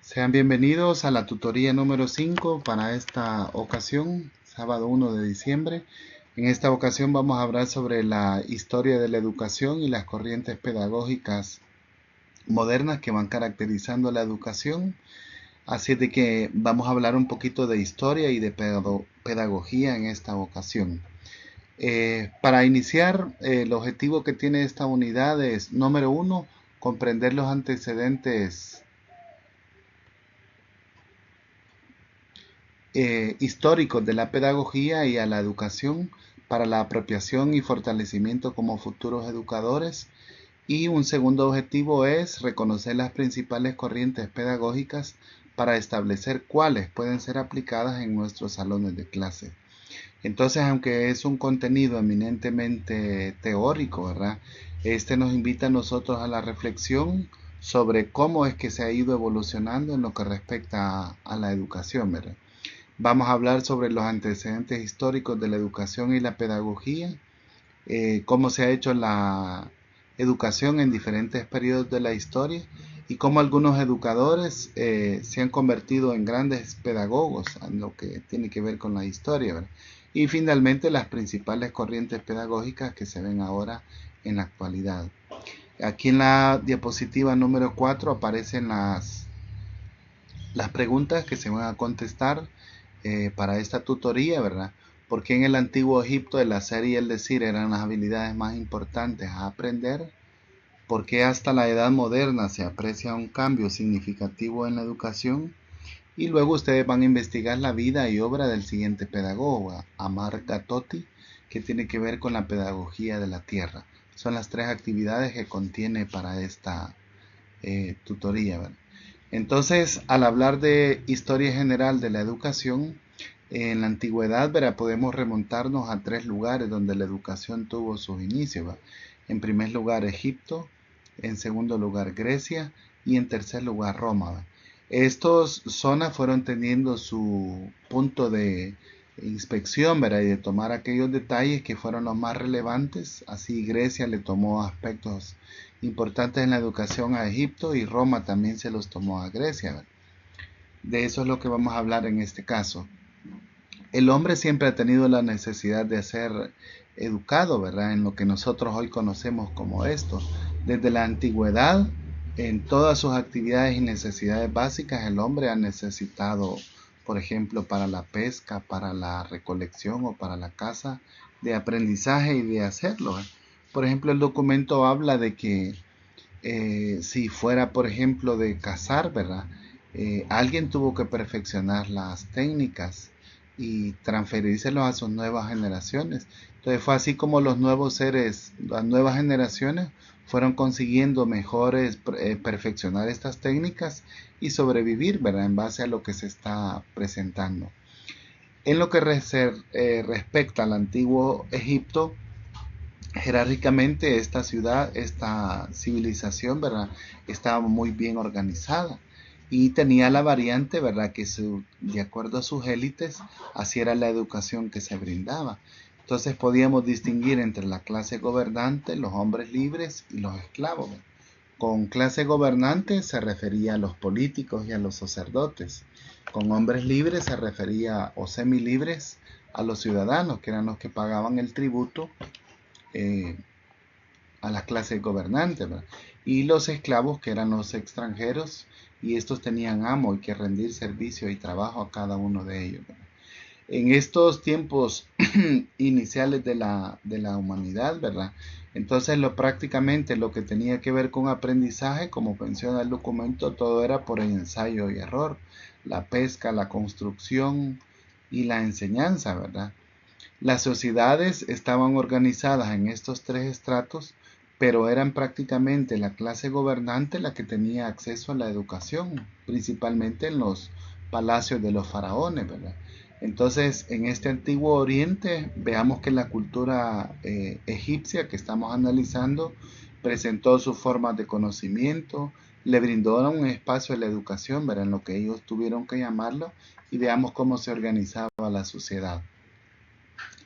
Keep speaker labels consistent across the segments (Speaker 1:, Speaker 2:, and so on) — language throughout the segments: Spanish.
Speaker 1: Sean bienvenidos a la tutoría número 5 para esta ocasión, sábado 1 de diciembre. En esta ocasión vamos a hablar sobre la historia de la educación y las corrientes pedagógicas modernas que van caracterizando la educación. Así de que vamos a hablar un poquito de historia y de pedagogía en esta ocasión. Para iniciar, el objetivo que tiene esta unidad es, número 1, comprender los antecedentes históricos de la pedagogía y a la educación para la apropiación y fortalecimiento como futuros educadores. Y un segundo objetivo es reconocer las principales corrientes pedagógicas para establecer cuáles pueden ser aplicadas en nuestros salones de clase. Entonces, aunque es un contenido eminentemente teórico, ¿verdad? Este nos invita a nosotros a la reflexión sobre cómo es que se ha ido evolucionando en lo que respecta a la educación, ¿verdad? Vamos a hablar sobre los antecedentes históricos de la educación y la pedagogía, cómo se ha hecho la educación en diferentes periodos de la historia y cómo algunos educadores se han convertido en grandes pedagogos en lo que tiene que ver con la historia, ¿verdad? Y finalmente las principales corrientes pedagógicas que se ven ahora en la actualidad. Aquí en la diapositiva número 4 aparecen las preguntas que se van a contestar para esta tutoría, ¿verdad? Porque en el antiguo Egipto el hacer y el decir eran las habilidades más importantes a aprender. Porque hasta la edad moderna se aprecia un cambio significativo en la educación. Y luego ustedes van a investigar la vida y obra del siguiente pedagogo, Amar Gatotti, que tiene que ver con la pedagogía de la tierra. Son las tres actividades que contiene para esta tutoría, ¿verdad? Entonces, al hablar de historia general de la educación, en la antigüedad, ¿verdad? Podemos remontarnos a tres lugares donde la educación tuvo sus inicios, ¿verdad? En primer lugar, Egipto; en segundo lugar, Grecia; y en tercer lugar, Roma, ¿verdad? Estas zonas fueron teniendo su punto de inspección, ¿verdad? Y de tomar aquellos detalles que fueron los más relevantes. Así Grecia le tomó aspectos importantes en la educación a Egipto y Roma también se los tomó a Grecia, ¿verdad? De eso es lo que vamos a hablar en este caso. El hombre siempre ha tenido la necesidad de ser educado, ¿verdad? En lo que nosotros hoy conocemos como esto. Desde la antigüedad, en todas sus actividades y necesidades básicas, el hombre ha necesitado, por ejemplo, para la pesca, para la recolección o para la caza, de aprendizaje y de hacerlo, ¿eh? Por ejemplo, el documento habla de que si fuera, por ejemplo, de cazar, ¿verdad? Alguien tuvo que perfeccionar las técnicas y transferírselos a sus nuevas generaciones. Entonces fue así como los nuevos seres, las nuevas generaciones fueron consiguiendo mejores, perfeccionar estas técnicas y sobrevivir, ¿verdad? En base a lo que se está presentando. En lo que respecta al antiguo Egipto, jerárquicamente esta ciudad, esta civilización, ¿verdad? Estaba muy bien organizada y tenía la variante, ¿verdad? Que de acuerdo a sus élites, así era la educación que se brindaba. Entonces podíamos distinguir entre la clase gobernante, los hombres libres y los esclavos. Con clase gobernante se refería a los políticos y a los sacerdotes. Con hombres libres se refería, o semilibres, a los ciudadanos, que eran los que pagaban el tributo eh, a la clase gobernante, ¿verdad? Y los esclavos, que eran los extranjeros, y estos tenían amo y que rendir servicio y trabajo a cada uno de ellos, ¿verdad? En estos tiempos iniciales de la humanidad, ¿verdad? Entonces prácticamente lo que tenía que ver con aprendizaje, como menciona el documento, todo era por el ensayo y error, la pesca, la construcción y la enseñanza, ¿verdad? Las sociedades estaban organizadas en estos tres estratos, pero eran prácticamente la clase gobernante la que tenía acceso a la educación, principalmente en los palacios de los faraones, ¿verdad? Entonces, en este antiguo oriente, veamos que la cultura egipcia que estamos analizando presentó sus formas de conocimiento, le brindó un espacio a la educación, ¿verdad? En lo que ellos tuvieron que llamarlo, y veamos cómo se organizaba la sociedad.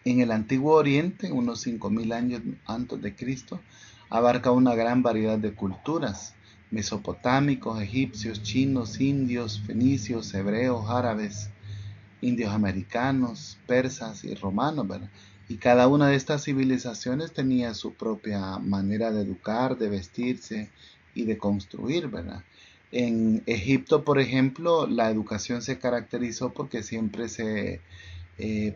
Speaker 1: En el Antiguo Oriente, unos 5000 años antes de Cristo, abarca una gran variedad de culturas, mesopotámicos, egipcios, chinos, indios, fenicios, hebreos, árabes, indios americanos, persas y romanos, ¿verdad? Y cada una de estas civilizaciones tenía su propia manera de educar, de vestirse y de construir, ¿verdad? En Egipto, por ejemplo, la educación se caracterizó porque siempre se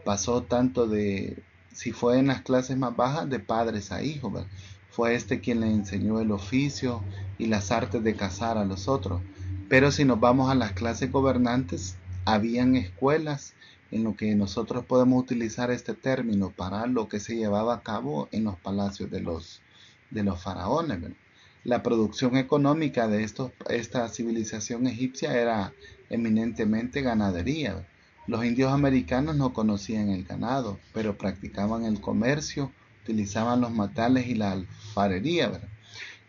Speaker 1: pasó tanto de, si fue en las clases más bajas, de padres a hijos, ¿verdad? Fue este quien le enseñó el oficio y las artes de cazar a los otros. Pero si nos vamos a las clases gobernantes, habían escuelas en lo que nosotros podemos utilizar este término para lo que se llevaba a cabo en los palacios de los faraones, ¿verdad? La producción económica de esta civilización egipcia era eminentemente ganadería, ¿verdad? Los indios americanos no conocían el ganado, pero practicaban el comercio, utilizaban los matales y la alfarería, ¿verdad?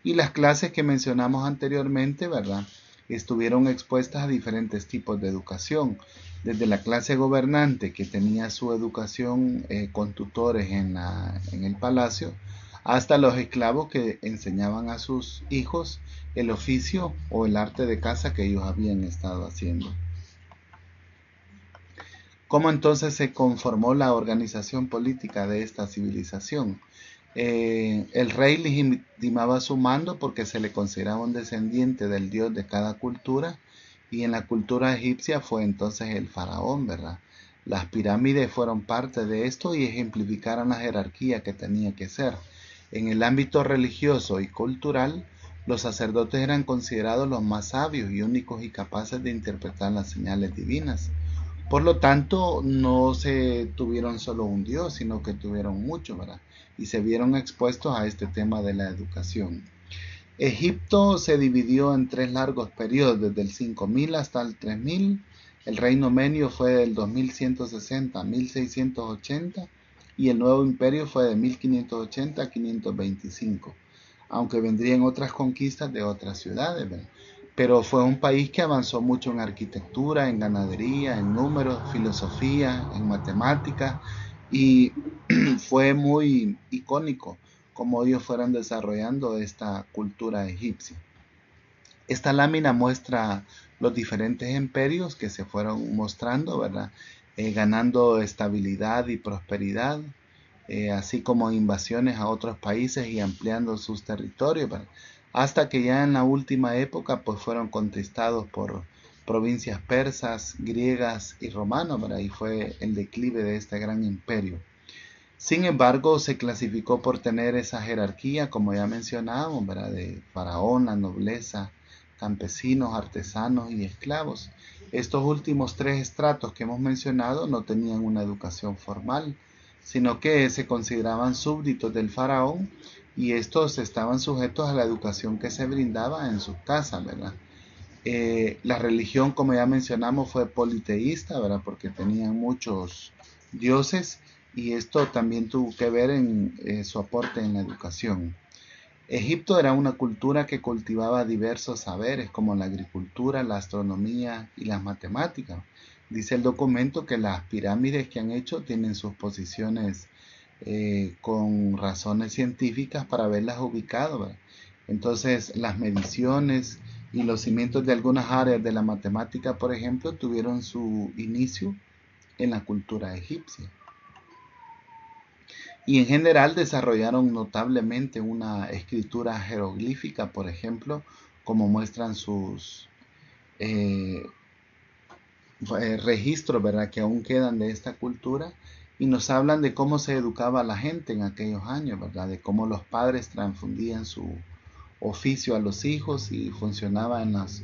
Speaker 1: Y las clases que mencionamos anteriormente, ¿verdad? Estuvieron expuestas a diferentes tipos de educación, desde la clase gobernante que tenía su educación con tutores en el palacio, hasta los esclavos que enseñaban a sus hijos el oficio o el arte de caza que ellos habían estado haciendo. ¿Cómo entonces se conformó la organización política de esta civilización? El rey legitimaba su mando porque se le consideraba un descendiente del dios de cada cultura, y en la cultura egipcia fue entonces el faraón, ¿verdad? Las pirámides fueron parte de esto y ejemplificaron la jerarquía que tenía que ser. En el ámbito religioso y cultural, los sacerdotes eran considerados los más sabios y únicos y capaces de interpretar las señales divinas. Por lo tanto, no se tuvieron solo un Dios, sino que tuvieron muchos, ¿verdad? Y se vieron expuestos a este tema de la educación. Egipto se dividió en tres largos periodos, desde el 5000 hasta el 3000. El reino menio fue del 2160 a 1680 y el nuevo imperio fue de 1580 a 525, aunque vendrían otras conquistas de otras ciudades, ¿verdad? Pero fue un país que avanzó mucho en arquitectura, en ganadería, en números, filosofía, en matemáticas, y fue muy icónico como ellos fueran desarrollando esta cultura egipcia. Esta lámina muestra los diferentes imperios que se fueron mostrando, ¿verdad? Ganando estabilidad y prosperidad, así como invasiones a otros países y ampliando sus territorios, ¿verdad? Hasta que ya en la última época pues fueron conquistados por provincias persas, griegas y romanas, ¿verdad? Y fue el declive de este gran imperio. Sin embargo, se clasificó por tener esa jerarquía, como ya mencionábamos, ¿verdad? De faraón, la nobleza, campesinos, artesanos y esclavos. Estos últimos tres estratos que hemos mencionado no tenían una educación formal, sino que se consideraban súbditos del faraón, y estos estaban sujetos a la educación que se brindaba en sus casas, ¿verdad? La religión, como ya mencionamos, fue politeísta, ¿verdad? Porque tenían muchos dioses, y esto también tuvo que ver en su aporte en la educación. Egipto era una cultura que cultivaba diversos saberes como la agricultura, la astronomía y las matemáticas. Dice el documento que las pirámides que han hecho tienen sus posiciones con razones científicas para haberlas ubicado, ¿verdad? Entonces, las mediciones y los cimientos de algunas áreas de la matemática, por ejemplo, tuvieron su inicio en la cultura egipcia. Y en general desarrollaron notablemente una escritura jeroglífica, por ejemplo, como muestran sus eh, registros, ¿verdad? Que aún quedan de esta cultura, y nos hablan de cómo se educaba a la gente en aquellos años, ¿verdad? De cómo los padres transfundían su oficio a los hijos y funcionaba en los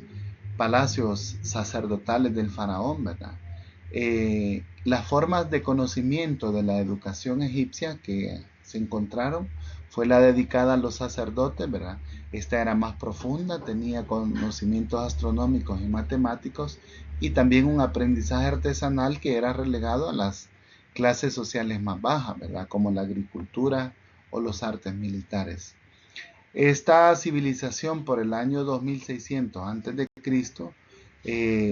Speaker 1: palacios sacerdotales del faraón, ¿verdad? Las formas de conocimiento de la educación egipcia que se encontraron fue la dedicada a los sacerdotes, ¿verdad? Esta era más profunda, tenía conocimientos astronómicos y matemáticos, y también un aprendizaje artesanal que era relegado a las clases sociales más bajas, ¿verdad? Como la agricultura o los artes militares. Esta civilización por el año 2600 a.C.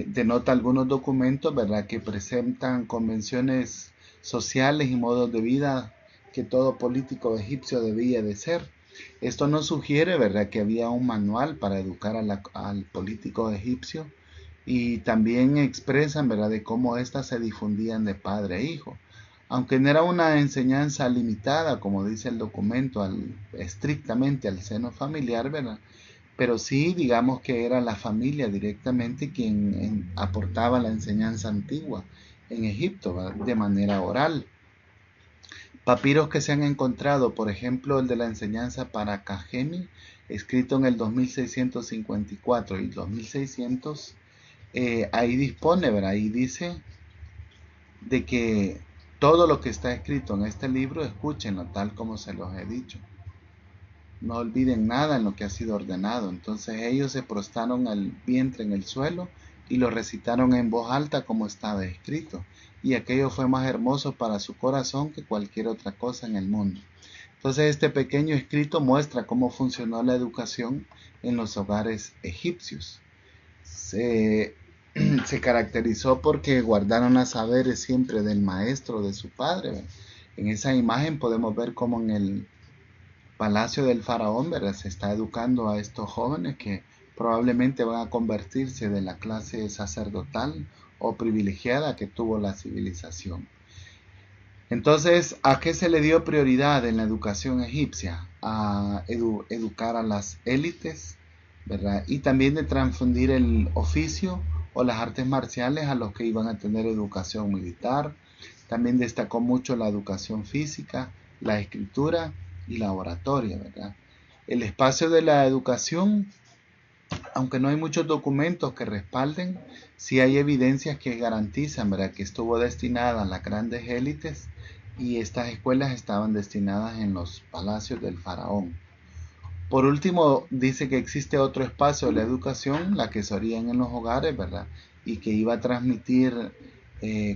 Speaker 1: Denota algunos documentos, ¿verdad?, que presentan convenciones sociales y modos de vida que todo político egipcio debía de ser. Esto nos sugiere, ¿verdad?, que había un manual para educar al político egipcio y también expresan, ¿verdad?, de cómo éstas se difundían de padre a hijo. Aunque no era una enseñanza limitada, como dice el documento, estrictamente al seno familiar, ¿verdad? Pero sí, digamos que era la familia directamente quien aportaba la enseñanza antigua en Egipto, ¿verdad?, de manera oral. Papiros que se han encontrado, por ejemplo, el de la enseñanza para Cajemi, escrito en el 2654 y 2600, ahí dispone, ¿verdad? Ahí dice de que todo lo que está escrito en este libro, escúchenlo tal como se los he dicho. No olviden nada en lo que ha sido ordenado. Entonces ellos se prostraron al vientre en el suelo y lo recitaron en voz alta como estaba escrito. Y aquello fue más hermoso para su corazón que cualquier otra cosa en el mundo. Entonces este pequeño escrito muestra cómo funcionó la educación en los hogares egipcios. Se caracterizó porque guardaron los saberes siempre del maestro, de su padre, ¿verdad? En esa imagen podemos ver cómo en el palacio del faraón, ¿verdad?, se está educando a estos jóvenes que probablemente van a convertirse de la clase sacerdotal o privilegiada que tuvo la civilización. Entonces, ¿a qué se le dio prioridad en la educación egipcia? A educar a las élites, ¿verdad? Y también de transfundir el oficio o las artes marciales a los que iban a tener educación militar. También destacó mucho la educación física, la escritura y la oratoria, ¿verdad? El espacio de la educación, aunque no hay muchos documentos que respalden, sí hay evidencias que garantizan, ¿verdad?, que estuvo destinada a las grandes élites y estas escuelas estaban destinadas en los palacios del faraón. Por último, dice que existe otro espacio de la educación, la que se harían en los hogares, ¿verdad? Y que iba a transmitir,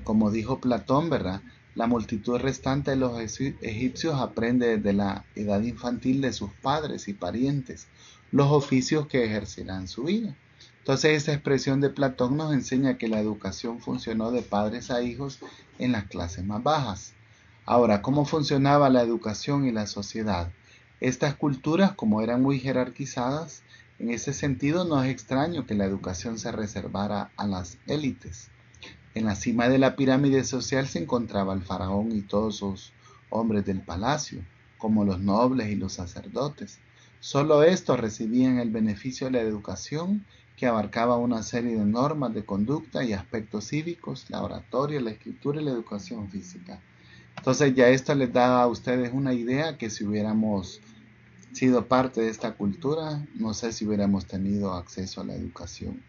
Speaker 1: como dijo Platón, ¿verdad? La multitud restante de los egipcios aprende desde la edad infantil de sus padres y parientes los oficios que ejercerán su vida. Entonces esa expresión de Platón nos enseña que la educación funcionó de padres a hijos en las clases más bajas. Ahora, ¿cómo funcionaba la educación y la sociedad? Estas culturas, como eran muy jerarquizadas, en ese sentido no es extraño que la educación se reservara a las élites. En la cima de la pirámide social se encontraba el faraón y todos sus hombres del palacio, como los nobles y los sacerdotes. Solo estos recibían el beneficio de la educación, que abarcaba una serie de normas de conducta y aspectos cívicos, la oratoria, la escritura y la educación física. Entonces ya esto les da a ustedes una idea que si hubiéramos sido parte de esta cultura, no sé si hubiéramos tenido acceso a la educación.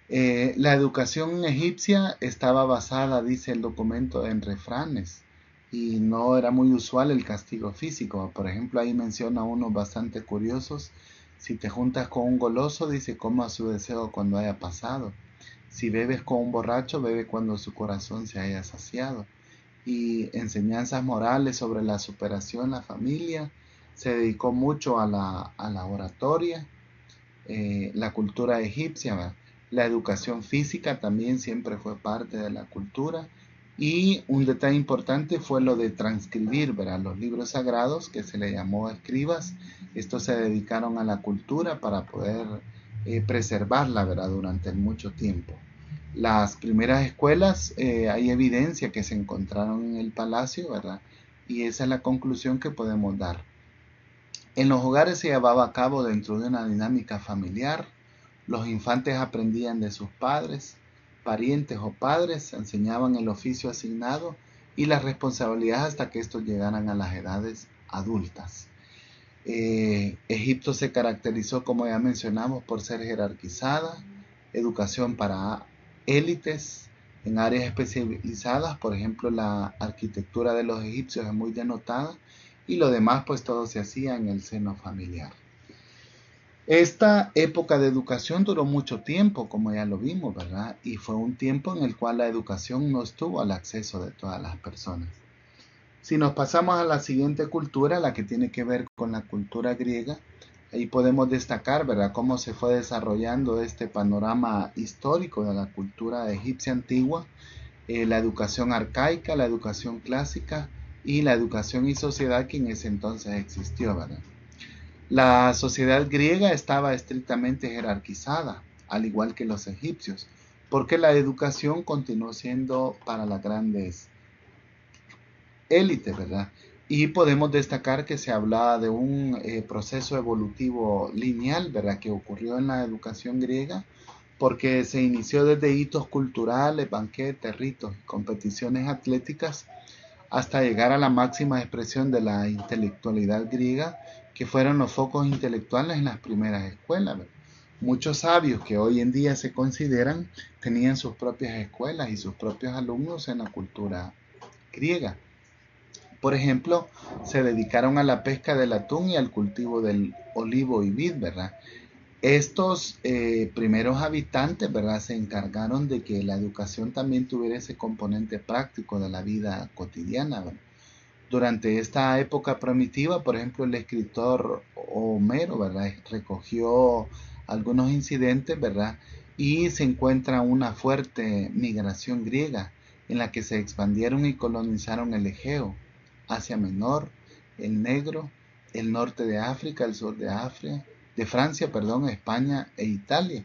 Speaker 1: La educación egipcia estaba basada, dice el documento, en refranes y no era muy usual el castigo físico. Por ejemplo, ahí menciona unos bastante curiosos. Si te juntas con un goloso, dice, coma su deseo cuando haya pasado. Si bebes con un borracho, bebe cuando su corazón se haya saciado. Y enseñanzas morales sobre la superación, la familia. Se dedicó mucho a la oratoria, la cultura egipcia, ¿verdad? La educación física también siempre fue parte de la cultura. Y un detalle importante fue lo de transcribir, ¿verdad?, los libros sagrados, que se le llamó escribas. Estos se dedicaron a la cultura para poder preservarla, ¿verdad?, durante mucho tiempo. Las primeras escuelas, hay evidencia que se encontraron en el palacio, ¿verdad? Y esa es la conclusión que podemos dar. En los hogares se llevaba a cabo dentro de una dinámica familiar. Los infantes aprendían de sus padres, parientes o padres, enseñaban el oficio asignado y las responsabilidades hasta que estos llegaran a las edades adultas. Egipto se caracterizó, como ya mencionamos, por ser jerarquizada, educación para élites en áreas especializadas. Por ejemplo, la arquitectura de los egipcios es muy denotada y lo demás pues todo se hacía en el seno familiar. Esta época de educación duró mucho tiempo, como ya lo vimos, ¿verdad? Y fue un tiempo en el cual la educación no estuvo al acceso de todas las personas. Si nos pasamos a la siguiente cultura, la que tiene que ver con la cultura griega, ahí podemos destacar, ¿verdad?, cómo se fue desarrollando este panorama histórico de la cultura egipcia antigua, la educación arcaica, la educación clásica y la educación y sociedad que en ese entonces existió, ¿verdad? La sociedad griega estaba estrictamente jerarquizada, al igual que los egipcios, porque la educación continuó siendo para las grandes élites, ¿verdad? Y podemos destacar que se hablaba de un proceso evolutivo lineal, ¿verdad? Que ocurrió en la educación griega, porque se inició desde hitos culturales, banquetes, ritos y competiciones atléticas, hasta llegar a la máxima expresión de la intelectualidad griega, que fueron los focos intelectuales en las primeras escuelas. Muchos sabios que hoy en día se consideran tenían sus propias escuelas y sus propios alumnos en la cultura griega. Por ejemplo, se dedicaron a la pesca del atún y al cultivo del olivo y vid, ¿verdad? Estos primeros habitantes, ¿verdad?, se encargaron de que la educación también tuviera ese componente práctico de la vida cotidiana, ¿verdad? Durante esta época primitiva, por ejemplo, el escritor Homero, ¿verdad?, recogió algunos incidentes, ¿verdad?, y se encuentra una fuerte migración griega en la que se expandieron y colonizaron el Egeo, Asia Menor, el Negro, el norte de África, el sur de África, de Francia, perdón, España e Italia.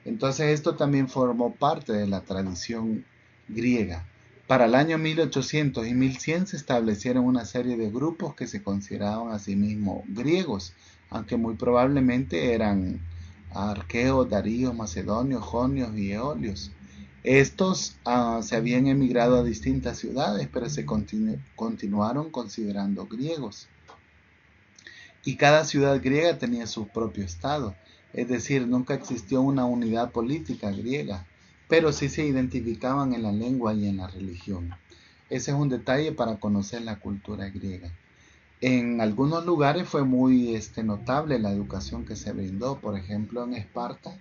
Speaker 1: Entonces esto también formó parte de la tradición griega. Para el año 1800 y 1100 se establecieron una serie de grupos que se consideraban a sí mismos griegos, aunque muy probablemente eran arqueos, daríos, macedonios, jonios y eolios. Estos se habían emigrado a distintas ciudades, pero se continuaron considerando griegos. Y cada ciudad griega tenía su propio estado, es decir, nunca existió una unidad política griega, pero sí se identificaban en la lengua y en la religión. Ese es un detalle para conocer la cultura griega. En algunos lugares fue muy notable la educación que se brindó. Por ejemplo, en Esparta,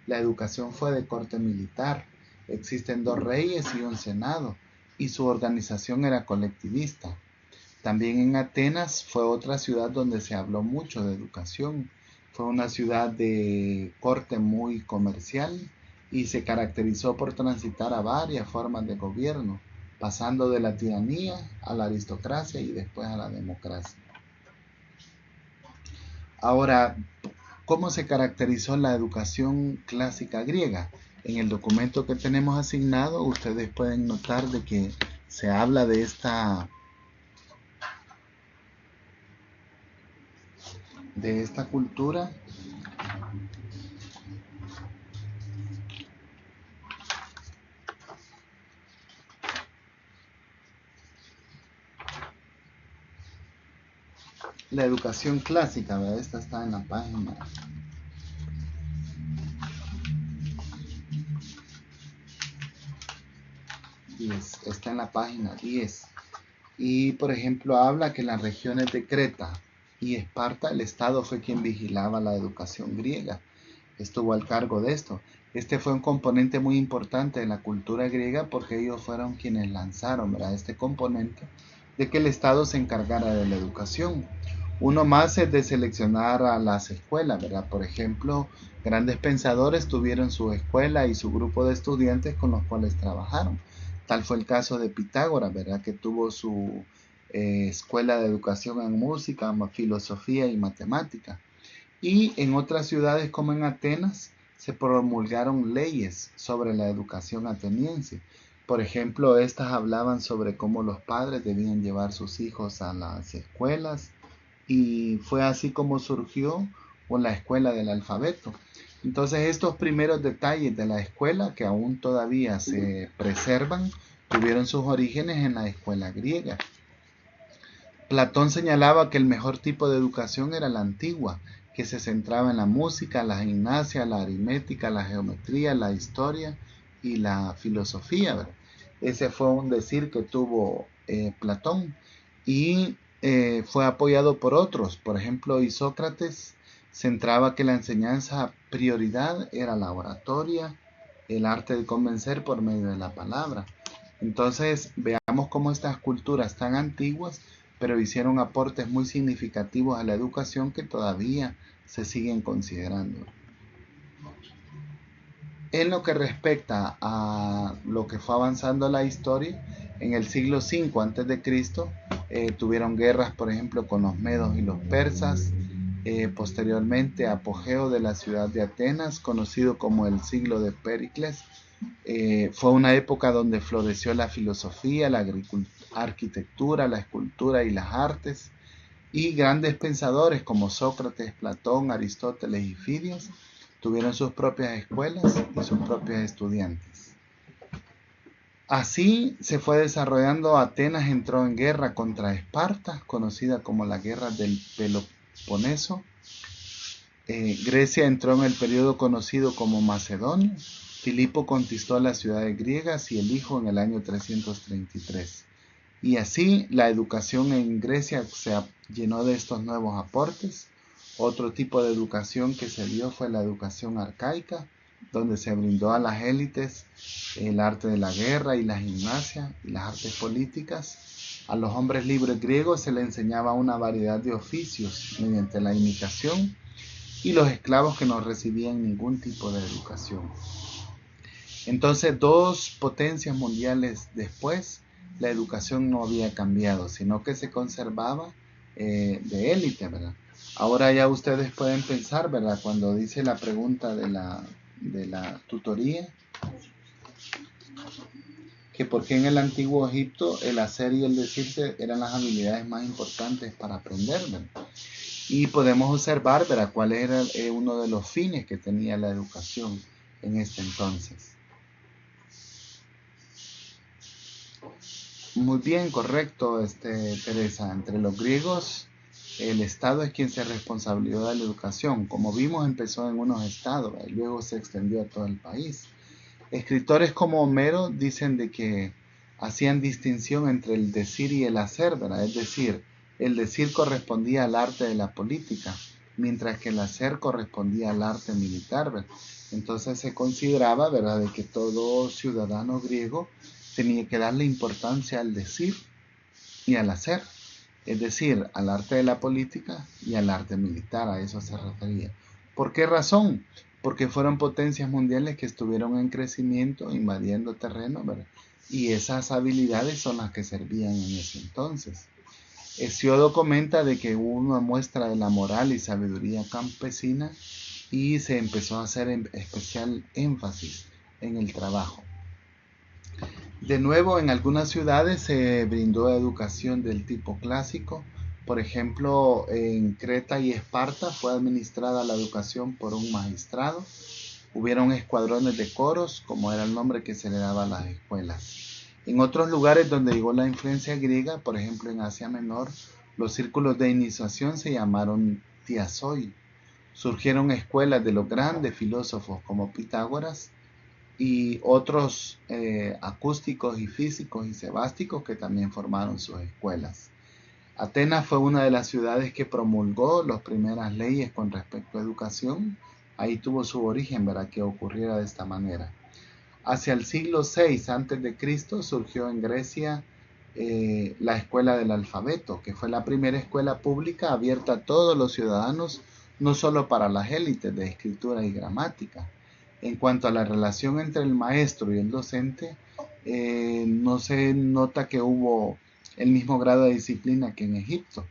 Speaker 1: la educación fue de corte militar. Existen 2 reyes y un senado, y su organización era colectivista. También en Atenas fue otra ciudad donde se habló mucho de educación. Fue una ciudad de corte muy comercial y se caracterizó por transitar a varias formas de gobierno, pasando de la tiranía a la aristocracia y después a la democracia. Ahora, ¿cómo se caracterizó la educación clásica griega? En el documento que tenemos asignado, ustedes pueden notar de que se habla de esta cultura. La educación clásica, ¿verdad? Esta está en la página 10. Está en la página 10. Y, por ejemplo, habla que en las regiones de Creta y Esparta el Estado fue quien vigilaba la educación griega. Estuvo al cargo de esto. Este fue un componente muy importante de la cultura griega porque ellos fueron quienes lanzaron, ¿verdad?, este componente de que el Estado se encargara de la educación. Uno más es de seleccionar a las escuelas, ¿verdad? Por ejemplo, grandes pensadores tuvieron su escuela y su grupo de estudiantes con los cuales trabajaron. Tal fue el caso de Pitágoras, ¿verdad?, que tuvo su escuela de educación en música, filosofía y matemática. Y en otras ciudades como en Atenas se promulgaron leyes sobre la educación ateniense. Por ejemplo, estas hablaban sobre cómo los padres debían llevar sus hijos a las escuelas, y fue así como surgió con la escuela del alfabeto. Entonces estos primeros detalles de la escuela, que aún todavía se preservan, tuvieron sus orígenes en la escuela griega. Platón señalaba que el mejor tipo de educación era la antigua, que se centraba en la música, la gimnasia, la aritmética, la geometría, la historia y la filosofía, ¿verdad? Ese fue un decir que tuvo Platón, y fue apoyado por otros. Por ejemplo, Isócrates centraba que la enseñanza prioridad era la oratoria, el arte de convencer por medio de la palabra. Entonces, veamos cómo estas culturas tan antiguas, pero hicieron aportes muy significativos a la educación que todavía se siguen considerando. En lo que respecta a lo que fue avanzando la historia, en el siglo V a.C. tuvieron guerras, por ejemplo, con los medos y los persas. posteriormente apogeo de la ciudad de Atenas, conocido como el siglo de Péricles. Fue una época donde floreció la filosofía, la arquitectura, la escultura y las artes, y grandes pensadores como Sócrates, Platón, Aristóteles y Fidias tuvieron sus propias escuelas y sus propios estudiantes. Así se fue desarrollando. Atenas entró en guerra contra Esparta, conocida como la Guerra del Peloponeso. Grecia entró en el periodo conocido como Macedonia. Filipo conquistó las ciudades griegas y el Hijo en el año 333. Y así la educación en Grecia se llenó de estos nuevos aportes. Otro tipo de educación que se dio fue la educación arcaica, donde se brindó a las élites el arte de la guerra y la gimnasia y las artes políticas. A los hombres libres griegos se les enseñaba una variedad de oficios mediante la imitación, y los esclavos que no recibían ningún tipo de educación. Entonces, dos potencias mundiales después, la educación no había cambiado, sino que se conservaba de élite, ¿verdad? Ahora ya ustedes pueden pensar, ¿verdad? Cuando dice la pregunta de la tutoría, que por qué en el antiguo Egipto el hacer y el decirse eran las habilidades más importantes para aprender, ¿verdad? Y podemos observar, ¿verdad?, cuál era uno de los fines que tenía la educación en este entonces. Muy bien, correcto, Teresa. Entre los griegos, el Estado es quien se responsabilizó de la educación. Como vimos, empezó en unos estados, ¿verdad?, y luego se extendió a todo el país. Escritores como Homero dicen de que hacían distinción entre el decir y el hacer, ¿verdad? Es decir, el decir correspondía al arte de la política, mientras que el hacer correspondía al arte militar, ¿verdad? Entonces se consideraba, ¿verdad?, de que todo ciudadano griego tenía que darle importancia al decir y al hacer, es decir, al arte de la política y al arte militar, a eso se refería. ¿Por qué razón? Porque fueron potencias mundiales que estuvieron en crecimiento, invadiendo terreno, ¿verdad? Y esas habilidades son las que servían en ese entonces. Hesiodo comenta de que hubo una muestra de la moral y sabiduría campesina y se empezó a hacer especial énfasis en el trabajo. De nuevo, en algunas ciudades se brindó educación del tipo clásico. Por ejemplo, en Creta y Esparta fue administrada la educación por un magistrado. Hubieron escuadrones de coros, como era el nombre que se le daba a las escuelas. En otros lugares donde llegó la influencia griega, por ejemplo en Asia Menor, los círculos de iniciación se llamaron tiasoi. Surgieron escuelas de los grandes filósofos como Pitágoras y otros acústicos y físicos y sebásticos que también formaron sus escuelas. Atenas fue una de las ciudades que promulgó las primeras leyes con respecto a educación. Ahí tuvo su origen, ¿verdad?, que ocurriera de esta manera. Hacia el siglo VI a.C. surgió en Grecia la escuela del alfabeto, que fue la primera escuela pública abierta a todos los ciudadanos, no solo para las élites de escritura y gramática. En cuanto a la relación entre el maestro y el docente, no se nota que hubo el mismo grado de disciplina que en Egipto,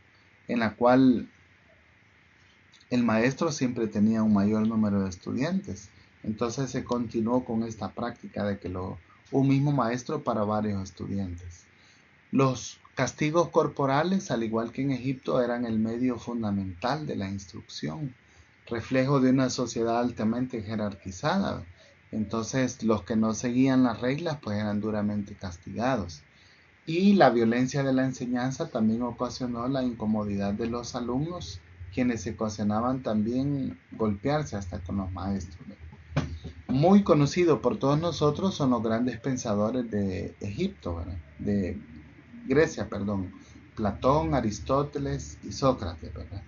Speaker 1: en la cual el maestro siempre tenía un mayor número de estudiantes. Entonces se continuó con esta práctica de que un mismo maestro para varios estudiantes. Los castigos corporales, al igual que en Egipto, eran el medio fundamental de la instrucción, reflejo de una sociedad altamente jerarquizada. Entonces los que no seguían las reglas pues eran duramente castigados. Y la violencia de la enseñanza también ocasionó la incomodidad de los alumnos, quienes se ocasionaban también golpearse hasta con los maestros. Muy conocido por todos nosotros son los grandes pensadores de Egipto, ¿verdad?, de Grecia, perdón, Platón, Aristóteles y Sócrates, ¿verdad?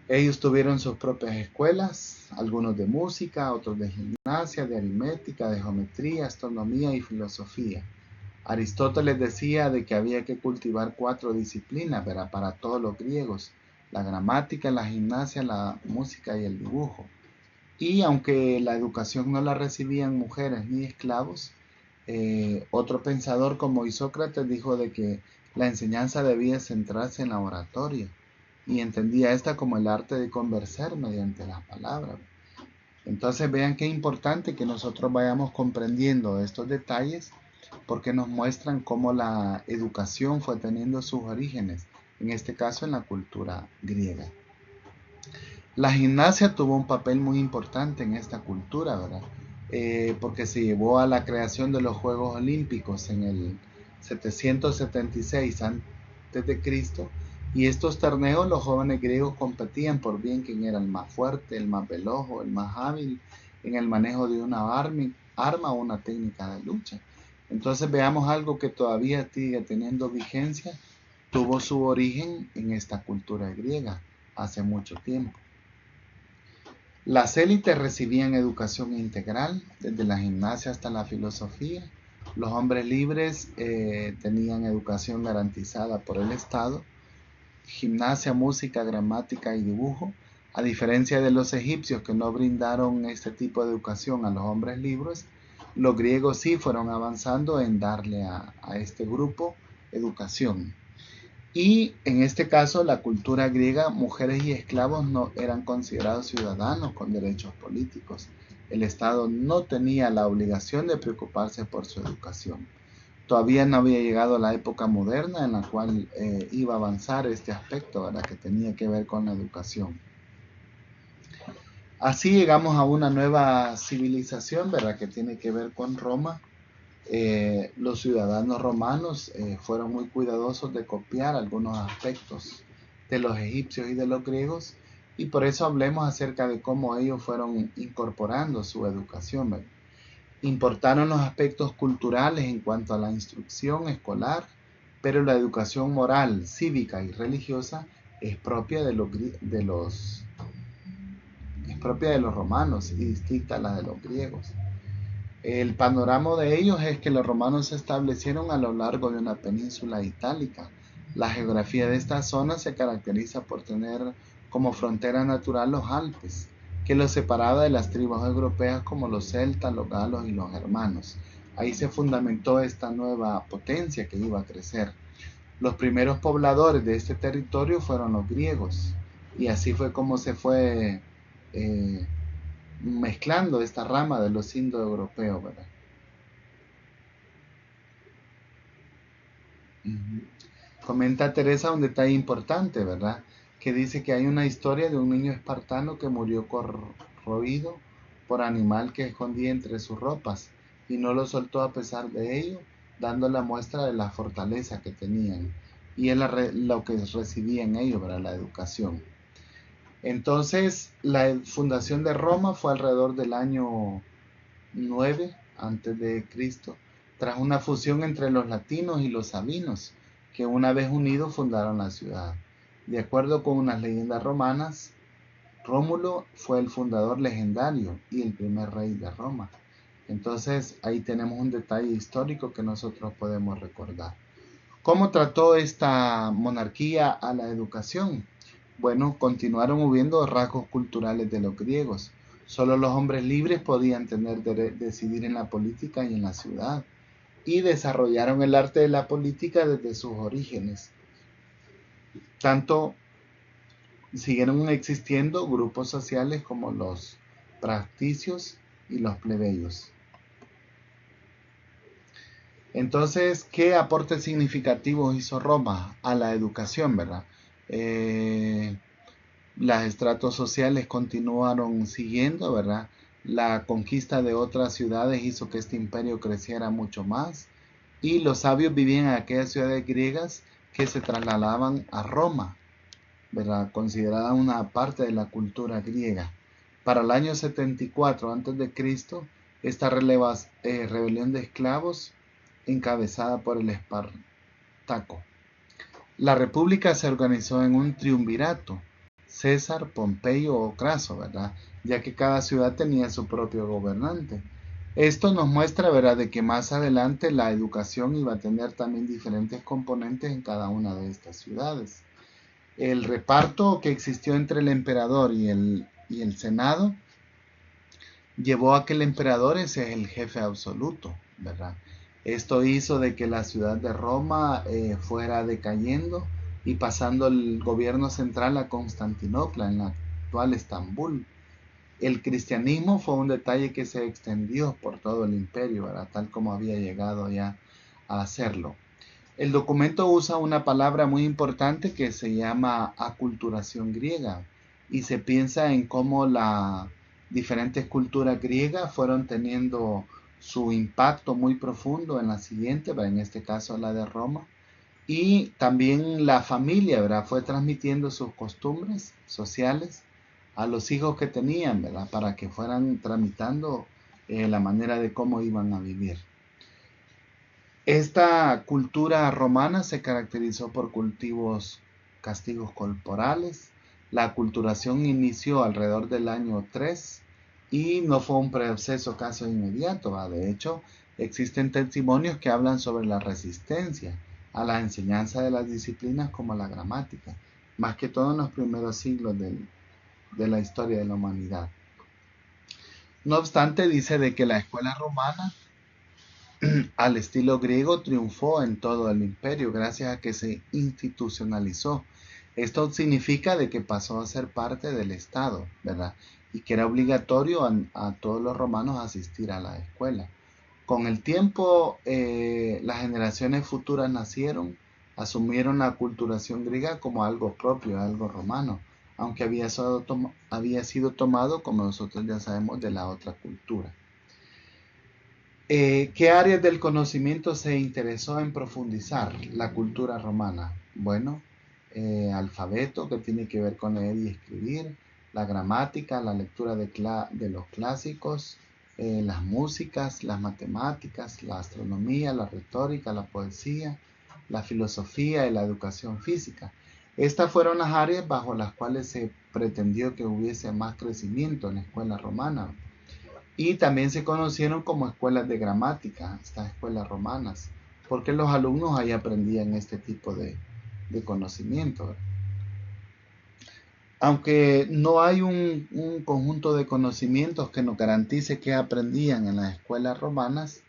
Speaker 1: Ellos tuvieron sus propias escuelas, algunos de música, otros de gimnasia, de aritmética, de geometría, astronomía y filosofía. Aristóteles decía de que había que cultivar 4 disciplinas, ¿verdad?, para todos los griegos: la gramática, la gimnasia, la música y el dibujo. Y aunque la educación no la recibían mujeres ni esclavos, otro pensador como Isócrates dijo de que la enseñanza debía centrarse en la oratoria y entendía esta como el arte de conversar mediante las palabras. Entonces vean qué importante que nosotros vayamos comprendiendo estos detalles porque nos muestran cómo la educación fue teniendo sus orígenes, en este caso en la cultura griega. La gimnasia tuvo un papel muy importante en esta cultura, ¿verdad? Porque se llevó a la creación de los Juegos Olímpicos en el 776 a.C. Y estos torneos los jóvenes griegos competían por bien quién era el más fuerte, el más veloz o el más hábil en el manejo de una arma o una técnica de lucha. Entonces veamos algo que todavía sigue teniendo vigencia, tuvo su origen en esta cultura griega hace mucho tiempo. Las élites recibían educación integral, desde la gimnasia hasta la filosofía. Los hombres libres tenían educación garantizada por el Estado, gimnasia, música, gramática y dibujo. A diferencia de los egipcios que no brindaron este tipo de educación a los hombres libres, los griegos sí fueron avanzando en darle a este grupo educación. Y en este caso, la cultura griega, mujeres y esclavos no eran considerados ciudadanos con derechos políticos. El Estado no tenía la obligación de preocuparse por su educación. Todavía no había llegado la época moderna en la cual iba a avanzar este aspecto, ¿verdad?, que tenía que ver con la educación. Así llegamos a una nueva civilización, ¿verdad?, que tiene que ver con Roma. Los ciudadanos romanos fueron muy cuidadosos de copiar algunos aspectos de los egipcios y de los griegos, y por eso hablemos acerca de cómo ellos fueron incorporando su educación, ¿verdad? Importaron los aspectos culturales en cuanto a la instrucción escolar, pero la educación moral, cívica y religiosa es propia de los romanos y distinta a la de los griegos. El panorama de ellos es que los romanos se establecieron a lo largo de una península itálica. La geografía de esta zona se caracteriza por tener como frontera natural los Alpes, que los separaba de las tribus europeas como los celtas, los galos y los germanos. Ahí se fundamentó esta nueva potencia que iba a crecer. Los primeros pobladores de este territorio fueron los griegos, y así fue como se fue mezclando esta rama de los indoeuropeos, ¿verdad? Comenta Teresa un detalle importante, ¿verdad? Que dice que hay una historia de un niño espartano que murió corroído por animal que escondía entre sus ropas y no lo soltó a pesar de ello, dando la muestra de la fortaleza que tenían y es lo que recibían ellos, ¿verdad?, la educación. Entonces, la fundación de Roma fue alrededor del año 9 antes de Cristo, tras una fusión entre los latinos y los sabinos, que una vez unidos fundaron la ciudad. De acuerdo con unas leyendas romanas, Rómulo fue el fundador legendario y el primer rey de Roma. Entonces ahí tenemos un detalle histórico que nosotros podemos recordar. ¿Cómo trató esta monarquía a la educación? Bueno, continuaron hubiendo rasgos culturales de los griegos. Solo los hombres libres podían decidir en la política y en la ciudad. Y desarrollaron el arte de la política desde sus orígenes. Tanto siguieron existiendo grupos sociales como los patricios y los plebeyos. Entonces, ¿qué aportes significativos hizo Roma a la educación, verdad? Los estratos sociales continuaron siguiendo, ¿verdad? La conquista de otras ciudades hizo que este imperio creciera mucho más y los sabios vivían en aquellas ciudades griegas que se trasladaban a Roma, ¿verdad?, considerada una parte de la cultura griega. Para el año 74 a.C., esta rebelión de esclavos encabezada por el Espartaco. La república se organizó en un triunvirato, César, Pompeyo o Craso, ¿verdad?, ya que cada ciudad tenía su propio gobernante. Esto nos muestra, ¿verdad?, de que más adelante la educación iba a tener también diferentes componentes en cada una de estas ciudades. El reparto que existió entre el emperador y el senado llevó a que el emperador es el jefe absoluto, ¿verdad? Esto hizo de que la ciudad de Roma fuera decayendo y pasando el gobierno central a Constantinopla, en la actual Estambul. El cristianismo fue un detalle que se extendió por todo el imperio, ¿verdad? Tal como había llegado ya a hacerlo. El documento usa una palabra muy importante que se llama aculturación griega y se piensa en cómo las diferentes culturas griegas fueron teniendo su impacto muy profundo en la siguiente, en este caso la de Roma, y también la familia, ¿verdad? Fue transmitiendo sus costumbres sociales a los hijos que tenían, ¿verdad? Para que fueran tramitando la manera de cómo iban a vivir. Esta cultura romana se caracterizó por castigos corporales. La aculturación inició alrededor del año 3 y no fue un proceso casi inmediato. ¿Va? De hecho, existen testimonios que hablan sobre la resistencia a la enseñanza de las disciplinas como la gramática, más que todo en los primeros siglos de la historia de la humanidad. No obstante, dice de que la escuela romana al estilo griego triunfó en todo el imperio gracias a que se institucionalizó. Esto significa de que pasó a ser parte del Estado, ¿verdad? Y que era obligatorio a todos los romanos asistir a la escuela. Con el tiempo, las generaciones futuras nacieron, asumieron la aculturación griega como algo propio, algo romano, aunque había sido tomado, como nosotros ya sabemos, de la otra cultura. ¿Qué áreas del conocimiento se interesó en profundizar la cultura romana? Bueno, alfabeto, que tiene que ver con leer y escribir, la gramática, la lectura de los clásicos, las músicas, las matemáticas, la astronomía, la retórica, la poesía, la filosofía y la educación física. Estas fueron las áreas bajo las cuales se pretendió que hubiese más crecimiento en la escuela romana. Y también se conocieron como escuelas de gramática, estas escuelas romanas, porque los alumnos ahí aprendían este tipo de conocimiento. Aunque no hay un conjunto de conocimientos que nos garantice que aprendían en las escuelas romanas,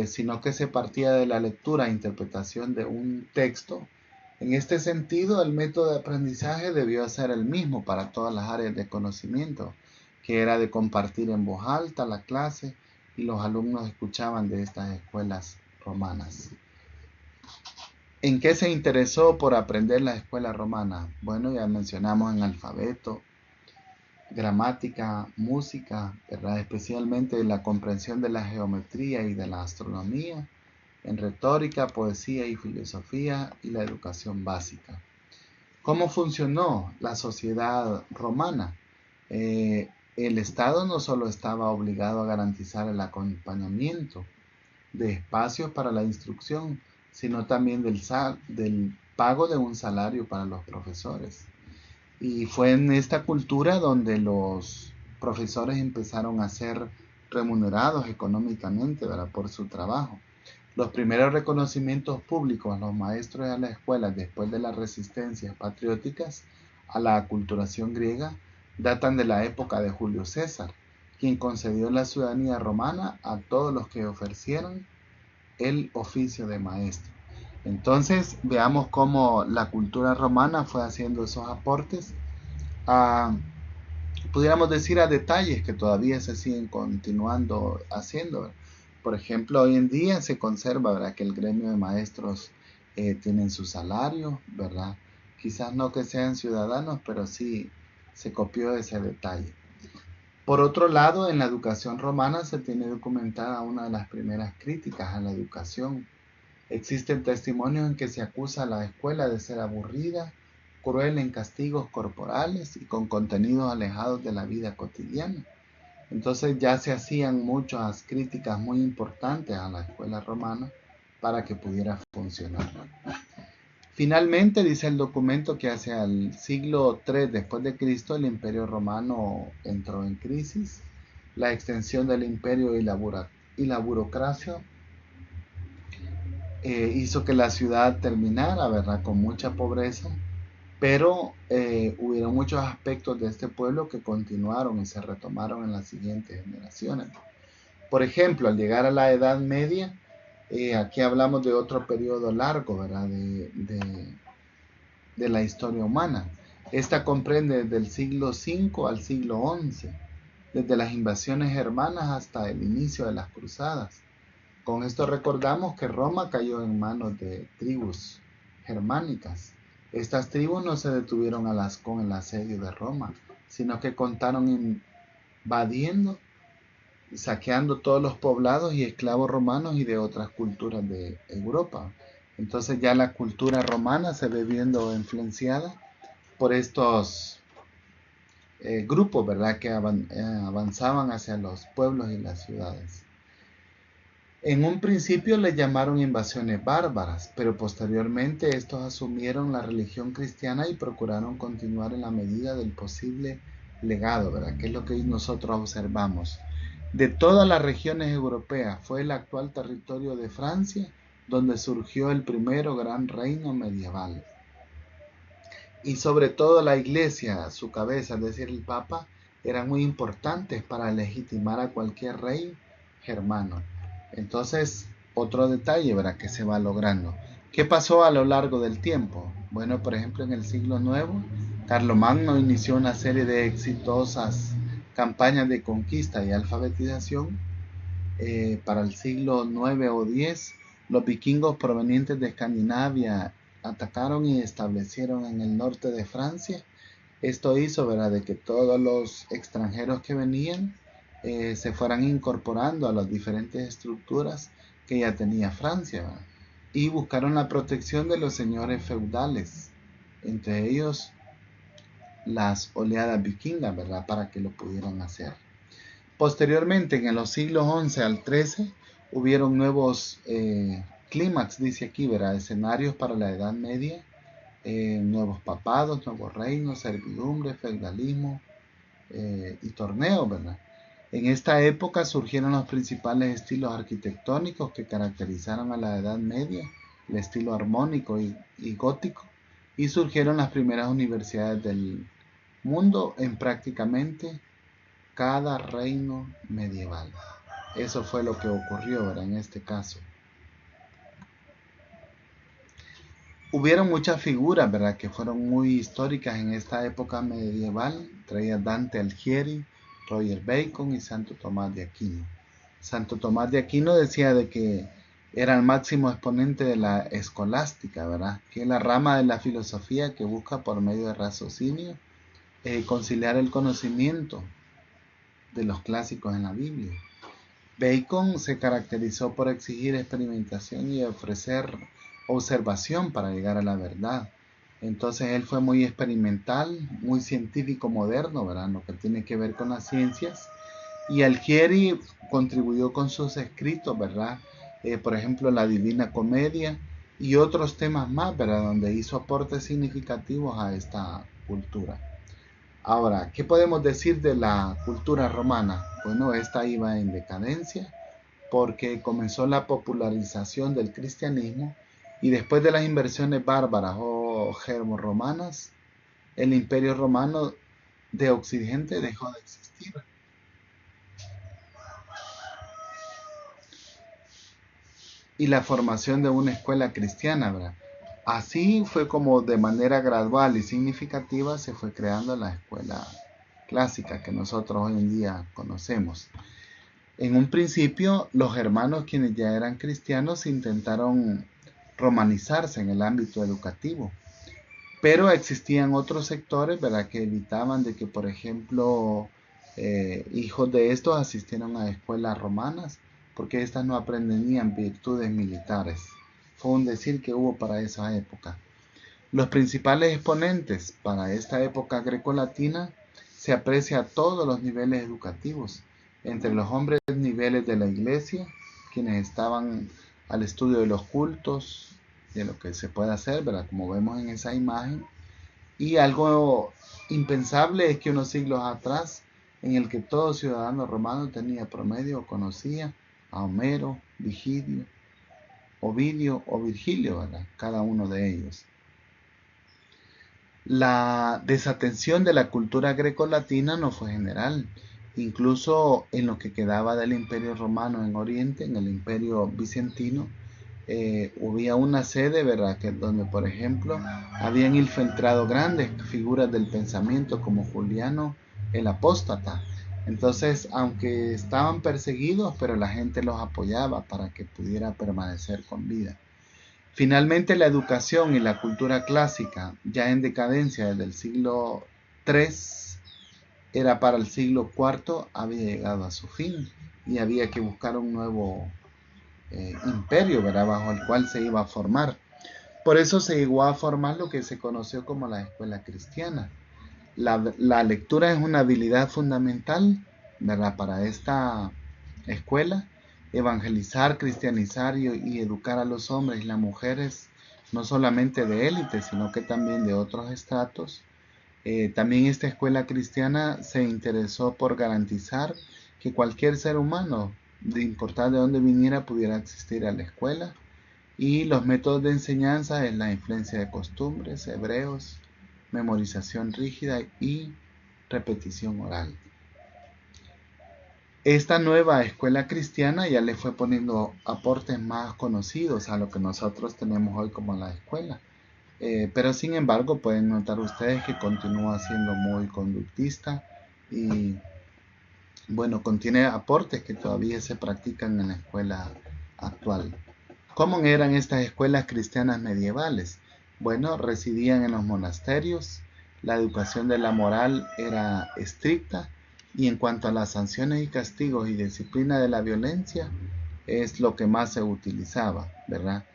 Speaker 1: sino que se partía de la lectura e interpretación de un texto. En este sentido, el método de aprendizaje debió ser el mismo para todas las áreas de conocimiento, que era de compartir en voz alta la clase y los alumnos escuchaban de estas escuelas romanas. ¿En qué se interesó por aprender la escuela romana? Bueno, ya mencionamos en alfabeto, gramática, música, ¿verdad? Especialmente la comprensión de la geometría y de la astronomía, en retórica, poesía y filosofía y la educación básica. ¿Cómo funcionó la sociedad romana? El Estado no solo estaba obligado a garantizar el acompañamiento de espacios para la instrucción, sino también del pago de un salario para los profesores. Y fue en esta cultura donde los profesores empezaron a ser remunerados económicamente, ¿verdad? Por su trabajo. Los primeros reconocimientos públicos a los maestros de las escuelas después de las resistencias patrióticas a la aculturación griega datan de la época de Julio César, quien concedió la ciudadanía romana a todos los que ofrecieron el oficio de maestro. Entonces veamos cómo la cultura romana fue haciendo esos aportes a, pudiéramos decir, a detalles que todavía se siguen continuando haciendo. Por ejemplo, hoy en día se conserva, ¿verdad?, que el gremio de maestros tienen su salario, ¿verdad? Quizás no que sean ciudadanos, pero sí se copió ese detalle. Por otro lado, en la educación romana se tiene documentada una de las primeras críticas a la educación. Existen testimonios en que se acusa a la escuela de ser aburrida, cruel en castigos corporales y con contenidos alejados de la vida cotidiana. Entonces ya se hacían muchas críticas muy importantes a la escuela romana para que pudiera funcionar. Finalmente dice el documento que hacia el siglo III después de Cristo el imperio romano entró en crisis. La extensión del imperio y la burocracia hizo que la ciudad terminara, ¿verdad?, con mucha pobreza, pero hubieron muchos aspectos de este pueblo que continuaron y se retomaron en las siguientes generaciones. Por ejemplo, al llegar a la Edad Media, aquí hablamos de otro periodo largo, ¿verdad?, de la historia humana. Esta comprende desde el siglo V al siglo XI, desde las invasiones germanas hasta el inicio de las cruzadas. Con esto recordamos que Roma cayó en manos de tribus germánicas. Estas tribus no se detuvieron con el asedio de Roma, sino que contaron invadiendo y saqueando todos los poblados y esclavos romanos y de otras culturas de Europa. Entonces ya la cultura romana se ve viendo influenciada por estos grupos, ¿verdad?, que avanzaban hacia los pueblos y las ciudades. En un principio le llamaron invasiones bárbaras, pero posteriormente estos asumieron la religión cristiana y procuraron continuar en la medida del posible legado, ¿verdad?, que es lo que nosotros observamos. De todas las regiones europeas fue el actual territorio de Francia donde surgió el primero gran reino medieval. Y sobre todo la iglesia, su cabeza, es decir, el papa, eran muy importantes para legitimar a cualquier rey germano. Entonces, otro detalle, ¿verdad?, que se va logrando. ¿Qué pasó a lo largo del tiempo? Bueno, por ejemplo, en el siglo IX, Carlomagno inició una serie de exitosas campañas de conquista y alfabetización. Para el siglo IX o X, los vikingos provenientes de Escandinavia atacaron y establecieron en el norte de Francia. Esto hizo, ¿verdad?, de que todos los extranjeros que venían se fueran incorporando a las diferentes estructuras que ya tenía Francia, ¿verdad?, y buscaron la protección de los señores feudales, entre ellos las oleadas vikingas, ¿verdad?, para que lo pudieran hacer. Posteriormente, en los siglos XI al XIII, hubieron nuevos clímax, dice aquí, ¿verdad?, escenarios para la Edad Media, nuevos papados, nuevos reinos, servidumbre, feudalismo y torneos, ¿verdad? En esta época surgieron los principales estilos arquitectónicos que caracterizaron a la Edad Media, el estilo armónico y gótico, y surgieron las primeras universidades del mundo en prácticamente cada reino medieval. Eso fue lo que ocurrió, ¿verdad?, en este caso. Hubieron muchas figuras, ¿verdad?, que fueron muy históricas en esta época medieval. Traía Dante Alighieri, Roger Bacon y Santo Tomás de Aquino. Santo Tomás de Aquino decía de que era el máximo exponente de la escolástica, ¿verdad?, que es la rama de la filosofía que busca por medio de raciocinio conciliar el conocimiento de los clásicos en la Biblia. Bacon se caracterizó por exigir experimentación y ofrecer observación para llegar a la verdad. Entonces él fue muy experimental, muy científico moderno, ¿verdad?, lo que tiene que ver con las ciencias. Y Alighieri contribuyó con sus escritos, ¿verdad?, por ejemplo, la Divina Comedia y otros temas más, ¿verdad?, donde hizo aportes significativos a esta cultura. Ahora, ¿qué podemos decir de la cultura romana? Bueno, esta iba en decadencia porque comenzó la popularización del cristianismo y después de las inversiones bárbaras o germorromanas, el imperio romano de Occidente dejó de existir. Y la formación de una escuela cristiana, ¿verdad? Así fue como de manera gradual y significativa se fue creando la escuela clásica que nosotros hoy en día conocemos. En un principio, los hermanos quienes ya eran cristianos intentaron romanizarse en el ámbito educativo, pero existían otros sectores, ¿verdad?, que evitaban de que, por ejemplo, hijos de estos asistieran a escuelas romanas, porque éstas no aprendían virtudes militares. Fue un decir que hubo para esa época. Los principales exponentes para esta época grecolatina se aprecia a todos los niveles educativos, entre los hombres niveles de la iglesia, quienes estaban al estudio de los cultos, de lo que se puede hacer, ¿verdad?, como vemos en esa imagen, y algo impensable es que unos siglos atrás, en el que todo ciudadano romano tenía promedio o conocía a Homero, Vigilio, Ovidio o Virgilio, ¿verdad?, cada uno de ellos. La desatención de la cultura grecolatina no fue general. Incluso en lo que quedaba del Imperio Romano en Oriente, en el Imperio Bizantino, Había una sede, ¿verdad? Donde, por ejemplo, habían infiltrado grandes figuras del pensamiento como Juliano el Apóstata. Entonces, aunque estaban perseguidos, pero la gente los apoyaba para que pudiera permanecer con vida. Finalmente, la educación y la cultura clásica, ya en decadencia desde el siglo III, era para el siglo IV, había llegado a su fin y había que buscar un nuevo imperio, ¿verdad? Bajo el cual se iba a formar. Por eso se llegó a formar lo que se conoció como la escuela cristiana. La lectura es una habilidad fundamental, ¿verdad? Para esta escuela. Evangelizar, cristianizar y educar a los hombres y las mujeres, no solamente de élite, sino que también de otros estratos. También esta escuela cristiana se interesó por garantizar que cualquier ser humano, de importar de dónde viniera, pudiera asistir a la escuela. Y los métodos de enseñanza es la influencia de costumbres, hebreos, memorización rígida y repetición oral. Esta nueva escuela cristiana ya le fue poniendo aportes más conocidos a lo que nosotros tenemos hoy como la escuela. Pero sin embargo pueden notar ustedes que continúa siendo muy conductista y bueno, contiene aportes que todavía se practican en la escuela actual. ¿Cómo eran estas escuelas cristianas medievales? Bueno, residían en los monasterios, la educación de la moral era estricta y en cuanto a las sanciones y castigos y disciplina de la violencia es lo que más se utilizaba, ¿verdad?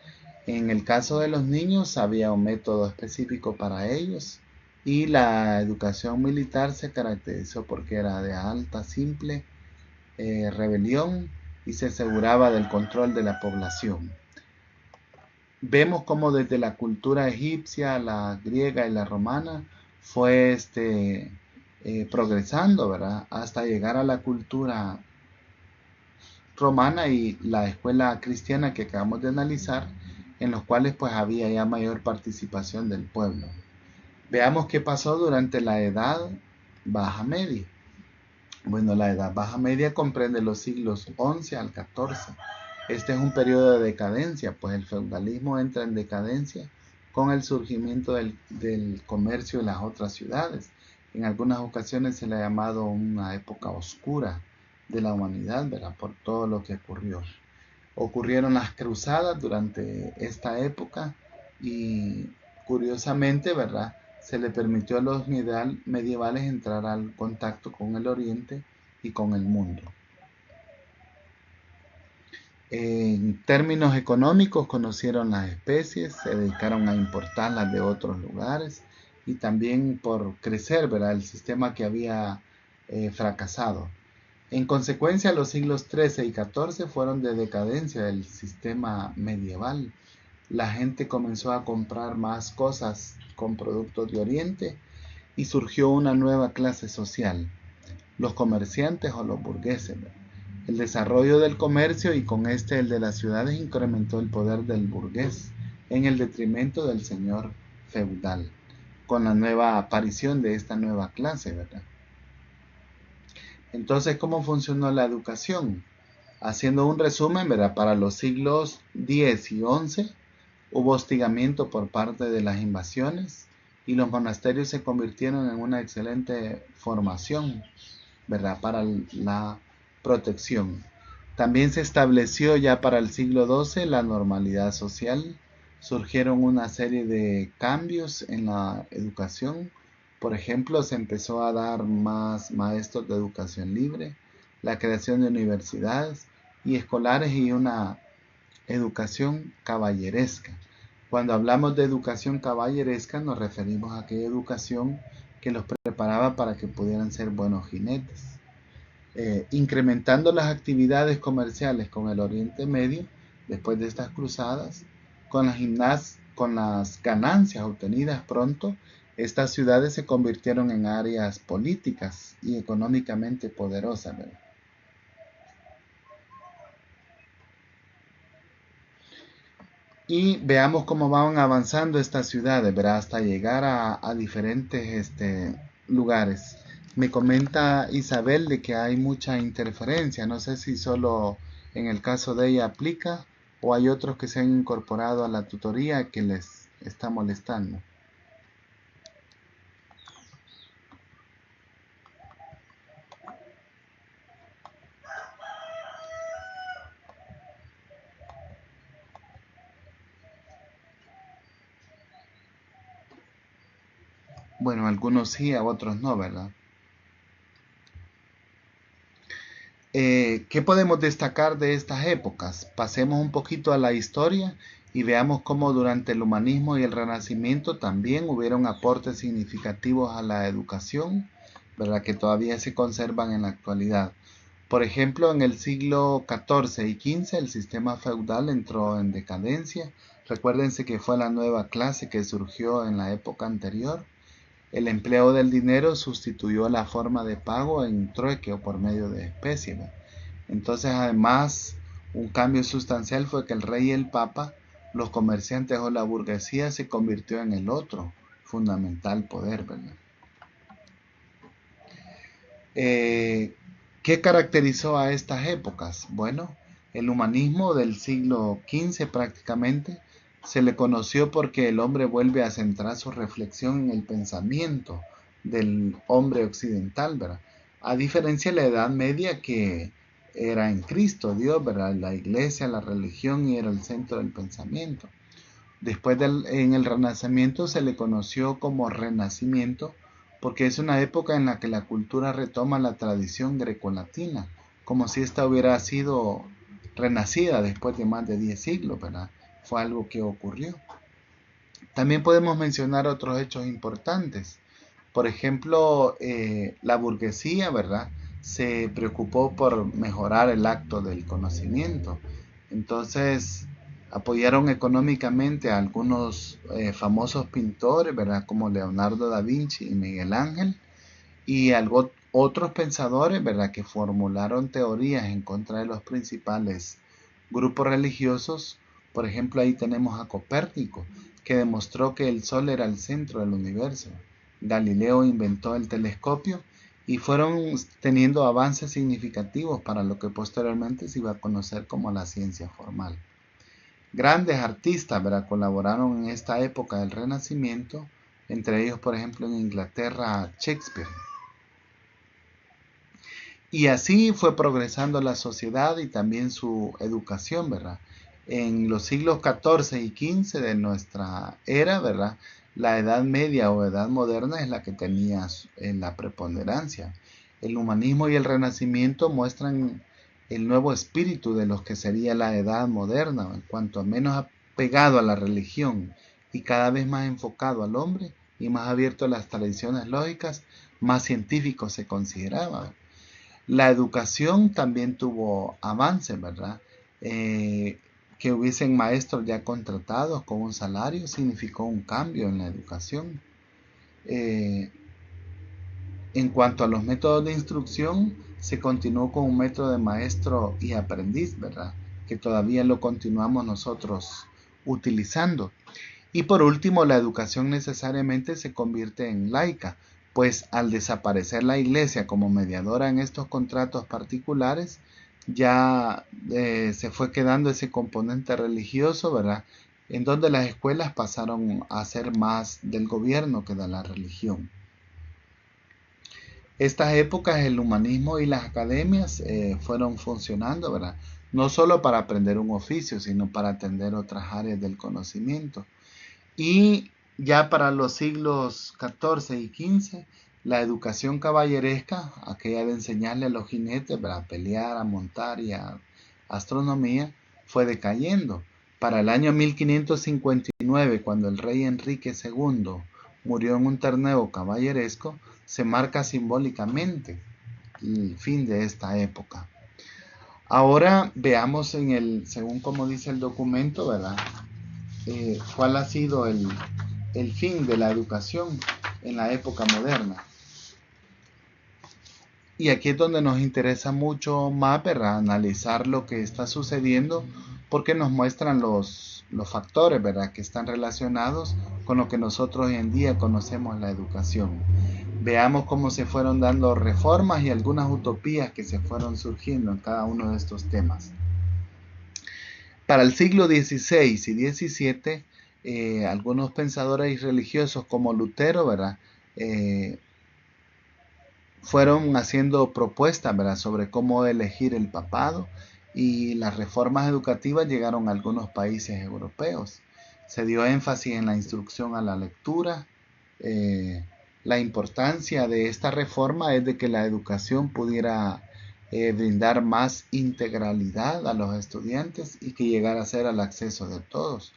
Speaker 1: En el caso de los niños había un método específico para ellos y la educación militar se caracterizó porque era de alta, simple rebelión y se aseguraba del control de la población. Vemos cómo desde la cultura egipcia, la griega y la romana fue progresando, ¿verdad? Hasta llegar a la cultura romana y la escuela cristiana que acabamos de analizar, en los cuales pues había ya mayor participación del pueblo. Veamos qué pasó durante la Edad Baja Media. Bueno, la Edad Baja Media comprende los siglos XI al XIV. Este es un periodo de decadencia, pues el feudalismo entra en decadencia con el surgimiento del comercio en las otras ciudades. En algunas ocasiones se le ha llamado una época oscura de la humanidad, ¿verdad? Por todo lo que ocurrió. Ocurrieron las cruzadas durante esta época y curiosamente, ¿verdad? Se le permitió a los medievales entrar al contacto con el Oriente y con el mundo. En términos económicos conocieron las especies, se dedicaron a importarlas de otros lugares y también por crecer, ¿verdad? El sistema que había fracasado. En consecuencia, los siglos XIII y XIV fueron de decadencia del sistema medieval. La gente comenzó a comprar más cosas con productos de Oriente y surgió una nueva clase social, los comerciantes o los burgueses. El desarrollo del comercio y con este el de las ciudades incrementó el poder del burgués en el detrimento del señor feudal, con la nueva aparición de esta nueva clase, ¿verdad? Entonces, ¿cómo funcionó la educación? Haciendo un resumen, ¿verdad? Para los siglos X y XI hubo hostigamiento por parte de las invasiones y los monasterios se convirtieron en una excelente formación, ¿verdad? Para la protección. También se estableció ya para el siglo XII la normalidad social. Surgieron una serie de cambios en la educación. Por ejemplo, se empezó a dar más maestros de educación libre, la creación de universidades y escolares y una educación caballeresca. Cuando hablamos de educación caballeresca nos referimos a aquella educación que los preparaba para que pudieran ser buenos jinetes. Incrementando las actividades comerciales con el Oriente Medio, después de estas cruzadas, con las ganancias obtenidas pronto, estas ciudades se convirtieron en áreas políticas y económicamente poderosas, ¿verdad? Y veamos cómo van avanzando estas ciudades, ¿verdad? Hasta llegar a diferentes lugares. Me comenta Isabel de que hay mucha interferencia. No sé si solo en el caso de ella aplica ¿O hay otros que se han incorporado a la tutoría que les está molestando? Bueno, algunos sí, a otros no, ¿verdad? ¿Qué podemos destacar de estas épocas? Pasemos un poquito a la historia y veamos cómo durante el humanismo y el renacimiento también hubieron aportes significativos a la educación, ¿verdad? Que todavía se conservan en la actualidad. Por ejemplo, en el siglo XIV y XV el sistema feudal entró en decadencia. Recuérdense que fue la nueva clase que surgió en la época anterior. El empleo del dinero sustituyó la forma de pago en trueque o por medio de especie, ¿no? Entonces, además, un cambio sustancial fue que el rey y el papa, los comerciantes o la burguesía se convirtió en el otro fundamental poder, ¿verdad? ¿Qué caracterizó a estas épocas? Bueno, el humanismo del siglo XV prácticamente se le conoció porque el hombre vuelve a centrar su reflexión en el pensamiento del hombre occidental, ¿verdad? A diferencia de la Edad Media que era en Cristo, Dios, ¿verdad? La iglesia, la religión y era el centro del pensamiento. Después en el Renacimiento se le conoció como Renacimiento porque es una época en la que la cultura retoma la tradición grecolatina, como si ésta hubiera sido renacida después de más de 10 siglos, ¿verdad? Fue algo que ocurrió. También podemos mencionar otros hechos importantes. Por ejemplo, la burguesía, ¿verdad? Se preocupó por mejorar el acto del conocimiento. Entonces, apoyaron económicamente a algunos famosos pintores, ¿verdad? Como Leonardo da Vinci y Miguel Ángel, y algo, otros pensadores, ¿verdad? Que formularon teorías en contra de los principales grupos religiosos. Por ejemplo, ahí tenemos a Copérnico, que demostró que el Sol era el centro del universo. Galileo inventó el telescopio y fueron teniendo avances significativos para lo que posteriormente se iba a conocer como la ciencia formal. Grandes artistas, ¿verdad? Colaboraron en esta época del Renacimiento, entre ellos, por ejemplo, en Inglaterra, Shakespeare. Y así fue progresando la sociedad y también su educación, ¿verdad? En los siglos XIV y XV de nuestra era, ¿verdad? La Edad Media o Edad Moderna es la que tenía la preponderancia. El humanismo y el Renacimiento muestran el nuevo espíritu de lo que sería la Edad Moderna, en cuanto menos apegado a la religión y cada vez más enfocado al hombre y más abierto a las tradiciones lógicas, más científico se consideraba. La educación también tuvo avances, ¿verdad? Que hubiesen maestros ya contratados con un salario significó un cambio en la educación. Eh, en cuanto a los métodos de instrucción, se continuó con un método de maestro y aprendiz, ¿verdad? Que todavía lo continuamos nosotros utilizando. Y por último, la educación necesariamente se convierte en laica, pues al desaparecer la iglesia como mediadora en estos contratos particulares, ya se fue quedando ese componente religioso, ¿verdad? En donde las escuelas pasaron a ser más del gobierno que de la religión. Estas épocas el humanismo y las academias fueron funcionando, ¿verdad? No solo para aprender un oficio, sino para atender otras áreas del conocimiento. Y ya para los siglos XIV y XV, la educación caballeresca, aquella de enseñarle a los jinetes a pelear, a montar y a astronomía, fue decayendo. Para el año 1559, cuando el rey Enrique II murió en un torneo caballeresco, se marca simbólicamente el fin de esta época. Ahora veamos según como dice el documento, ¿verdad? ¿Cuál ha sido el fin de la educación en la época moderna? Y aquí es donde nos interesa mucho más, ¿verdad? Analizar lo que está sucediendo porque nos muestran los factores, ¿verdad? Que están relacionados con lo que nosotros hoy en día conocemos la educación. Veamos cómo se fueron dando reformas y algunas utopías que se fueron surgiendo en cada uno de estos temas. Para el siglo XVI y XVII, algunos pensadores y religiosos como Lutero, ¿verdad? Fueron haciendo propuestas, ¿verdad?, sobre cómo elegir el papado, y las reformas educativas llegaron a algunos países europeos. Se dio énfasis en la instrucción a la lectura. La importancia de esta reforma es de que la educación pudiera brindar más integralidad a los estudiantes y que llegara a ser al acceso de todos.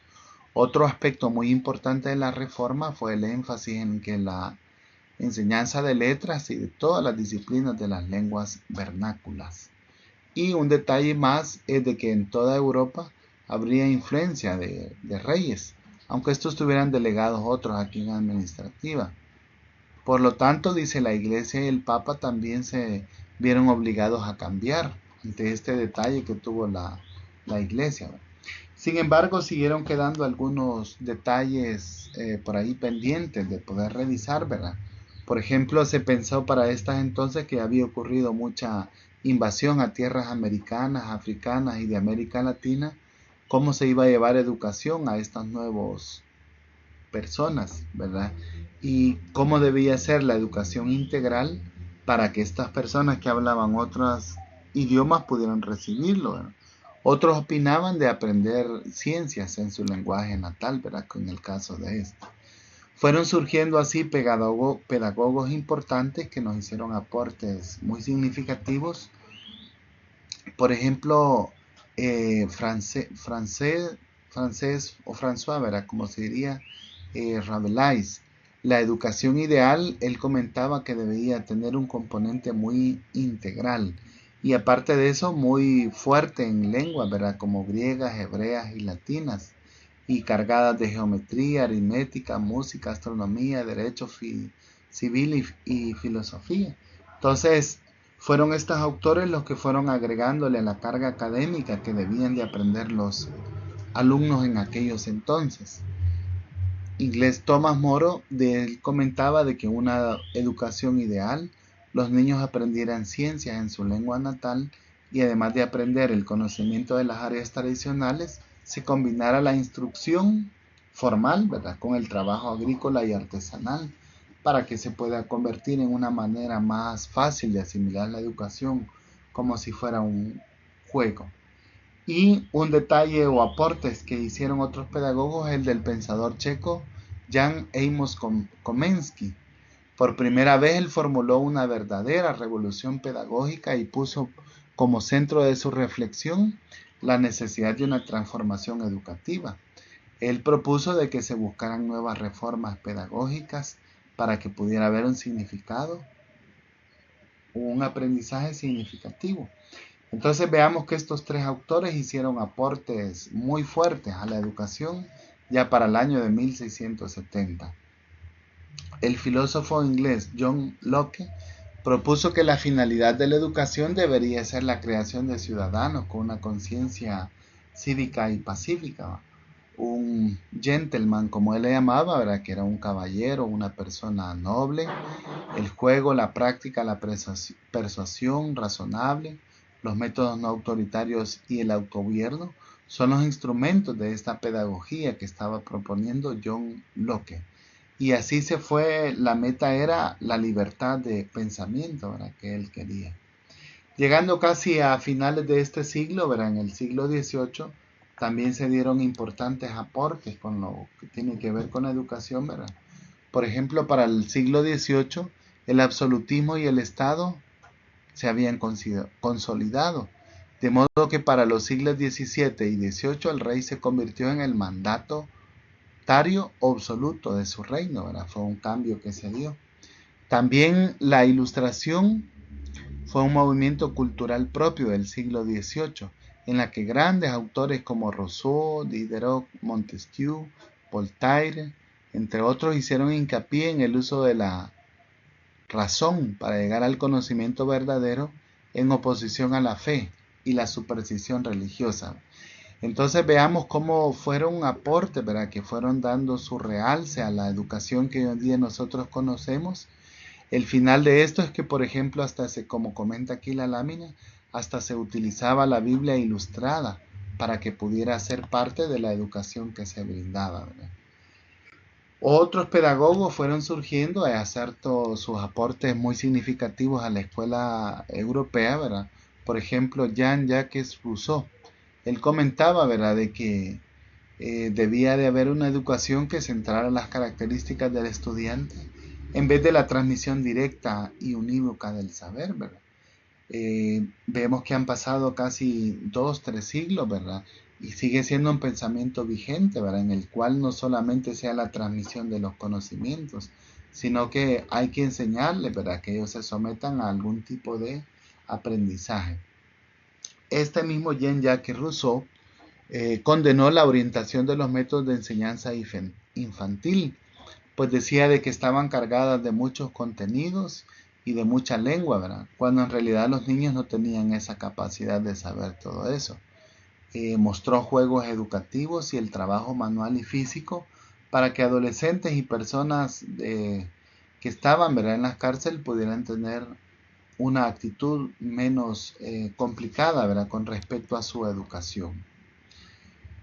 Speaker 1: Otro aspecto muy importante de la reforma fue el énfasis en que la enseñanza de letras y de todas las disciplinas de las lenguas vernáculas. Y un detalle más es de que en toda Europa habría influencia de reyes, aunque estos tuvieran delegados otros aquí en administrativa. Por lo tanto, dice, la Iglesia y el Papa también se vieron obligados a cambiar ante este detalle que tuvo la Iglesia. Sin embargo, siguieron quedando algunos detalles por ahí pendientes de poder revisar, ¿verdad? Por ejemplo, se pensó para estas entonces que había ocurrido mucha invasión a tierras americanas, africanas y de América Latina. ¿Cómo se iba a llevar educación a estas nuevas personas, ¿verdad? Y cómo debía ser la educación integral para que estas personas que hablaban otros idiomas pudieran recibirlo, ¿verdad? Otros opinaban de aprender ciencias en su lenguaje natal, ¿verdad?, en el caso de esto. Fueron surgiendo así pedagogos importantes que nos hicieron aportes muy significativos. Por ejemplo, francés o François, ¿verdad?, como se diría, Rabelais. La educación ideal, él comentaba que debía tener un componente muy integral y aparte de eso muy fuerte en lenguas, ¿verdad?, como griegas, hebreas y latinas, y cargadas de geometría, aritmética, música, astronomía, derecho civil y filosofía. Entonces, fueron estos autores los que fueron agregándole a la carga académica que debían de aprender los alumnos en aquellos entonces. Inglés Thomas Moro, de él comentaba de que una educación ideal, los niños aprendieran ciencias en su lengua natal y además de aprender el conocimiento de las áreas tradicionales, se combinara la instrucción formal, ¿verdad?, con el trabajo agrícola y artesanal para que se pueda convertir en una manera más fácil de asimilar la educación como si fuera un juego. Y un detalle o aportes que hicieron otros pedagogos es el del pensador checo Jan Amos Komensky. Por primera vez él formuló una verdadera revolución pedagógica y puso como centro de su reflexión la necesidad de una transformación educativa. Él propuso de que se buscaran nuevas reformas pedagógicas para que pudiera haber un significado o un aprendizaje significativo. Entonces veamos que estos tres autores hicieron aportes muy fuertes a la educación ya para el año de 1670. El filósofo inglés John Locke propuso que la finalidad de la educación debería ser la creación de ciudadanos con una conciencia cívica y pacífica. Un gentleman, como él le llamaba, ¿verdad?, que era un caballero, una persona noble. El juego, la práctica, la persuasión razonable, los métodos no autoritarios y el autogobierno son los instrumentos de esta pedagogía que estaba proponiendo John Locke. Y así se fue, la meta era la libertad de pensamiento, ¿verdad?, que él quería. Llegando casi a finales de este siglo, ¿verdad?, en el siglo XVIII, también se dieron importantes aportes con lo que tiene que ver con la educación, ¿verdad? Por ejemplo, para el siglo XVIII, el absolutismo y el Estado se habían consolidado, de modo que para los siglos XVII y XVIII el rey se convirtió en el mandatario absoluto de su reino, ¿verdad? Fue un cambio que se dio. También la Ilustración fue un movimiento cultural propio del siglo XVIII, en la que grandes autores como Rousseau, Diderot, Montesquieu, Voltaire, entre otros, hicieron hincapié en el uso de la razón para llegar al conocimiento verdadero en oposición a la fe y la superstición religiosa. Entonces veamos cómo fueron aportes, ¿verdad?, que fueron dando su realce a la educación que hoy en día nosotros conocemos. El final de esto es que, por ejemplo, como comenta aquí la lámina, hasta se utilizaba la Biblia ilustrada para que pudiera ser parte de la educación que se brindaba, ¿verdad? Otros pedagogos fueron surgiendo a hacer todos sus aportes muy significativos a la escuela europea, ¿verdad? Por ejemplo, Jean-Jacques Rousseau. Él comentaba, ¿verdad?, de que debía de haber una educación que centrara las características del estudiante en vez de la transmisión directa y unívoca del saber, ¿verdad? Vemos que han pasado casi 2, 3 siglos, ¿verdad? Y sigue siendo un pensamiento vigente, ¿verdad? En el cual no solamente sea la transmisión de los conocimientos, sino que hay que enseñarles, ¿verdad? Que ellos se sometan a algún tipo de aprendizaje. Este mismo Jean-Jacques Rousseau condenó la orientación de los métodos de enseñanza infantil, pues decía de que estaban cargadas de muchos contenidos y de mucha lengua, ¿verdad? Cuando en realidad los niños no tenían esa capacidad de saber todo eso. Mostró juegos educativos y el trabajo manual y físico para que adolescentes y personas que estaban, ¿verdad?, en las cárceles pudieran tener una actitud menos complicada, ¿verdad?, con respecto a su educación.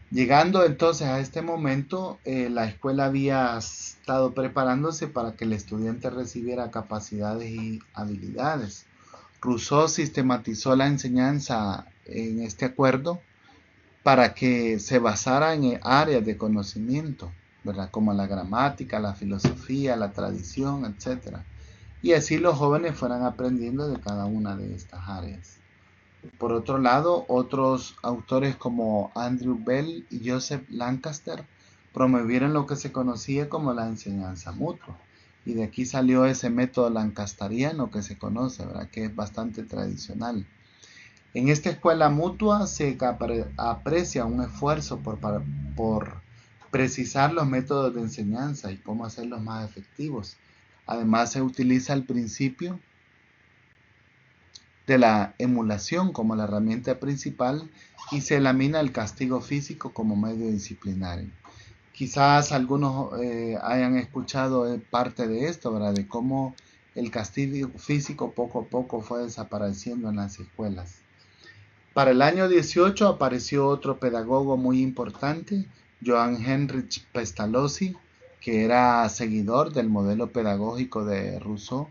Speaker 1: Llegando entonces a este momento, la escuela había estado preparándose para que el estudiante recibiera capacidades y habilidades. Rousseau sistematizó la enseñanza en este acuerdo para que se basara en áreas de conocimiento, ¿verdad?, como la gramática, la filosofía, la tradición, etc. Y así los jóvenes fueran aprendiendo de cada una de estas áreas. Por otro lado, otros autores como Andrew Bell y Joseph Lancaster promovieron lo que se conocía como la enseñanza mutua. Y de aquí salió ese método lancasteriano que se conoce, ¿verdad?, que es bastante tradicional. En esta escuela mutua se aprecia un esfuerzo por precisar los métodos de enseñanza y cómo hacerlos más efectivos. Además, se utiliza el principio de la emulación como la herramienta principal y se elimina el castigo físico como medio disciplinario. Quizás algunos hayan escuchado parte de esto, ¿verdad?, de cómo el castigo físico poco a poco fue desapareciendo en las escuelas. Para el año 18 apareció otro pedagogo muy importante, Johann Heinrich Pestalozzi, que era seguidor del modelo pedagógico de Rousseau,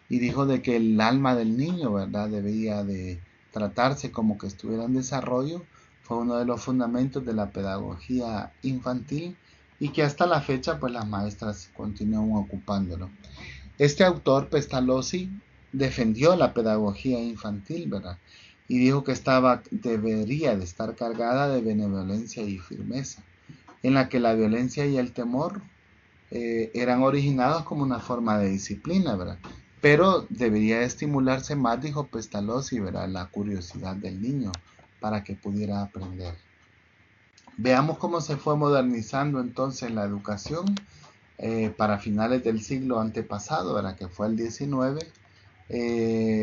Speaker 1: y dijo de que el alma del niño, ¿verdad?, debía de tratarse como que estuviera en desarrollo. Fue uno de los fundamentos de la pedagogía infantil y que hasta la fecha pues las maestras continúan ocupándolo. Este autor, Pestalozzi, defendió la pedagogía infantil, ¿verdad?, y dijo que debería de estar cargada de benevolencia y firmeza, en la que la violencia y el temor eran originados como una forma de disciplina, ¿verdad? Pero debería estimularse más, dijo Pestalozzi, ¿verdad?, la curiosidad del niño para que pudiera aprender. Veamos cómo se fue modernizando entonces la educación para finales del siglo antepasado, ¿verdad?, que fue el 19.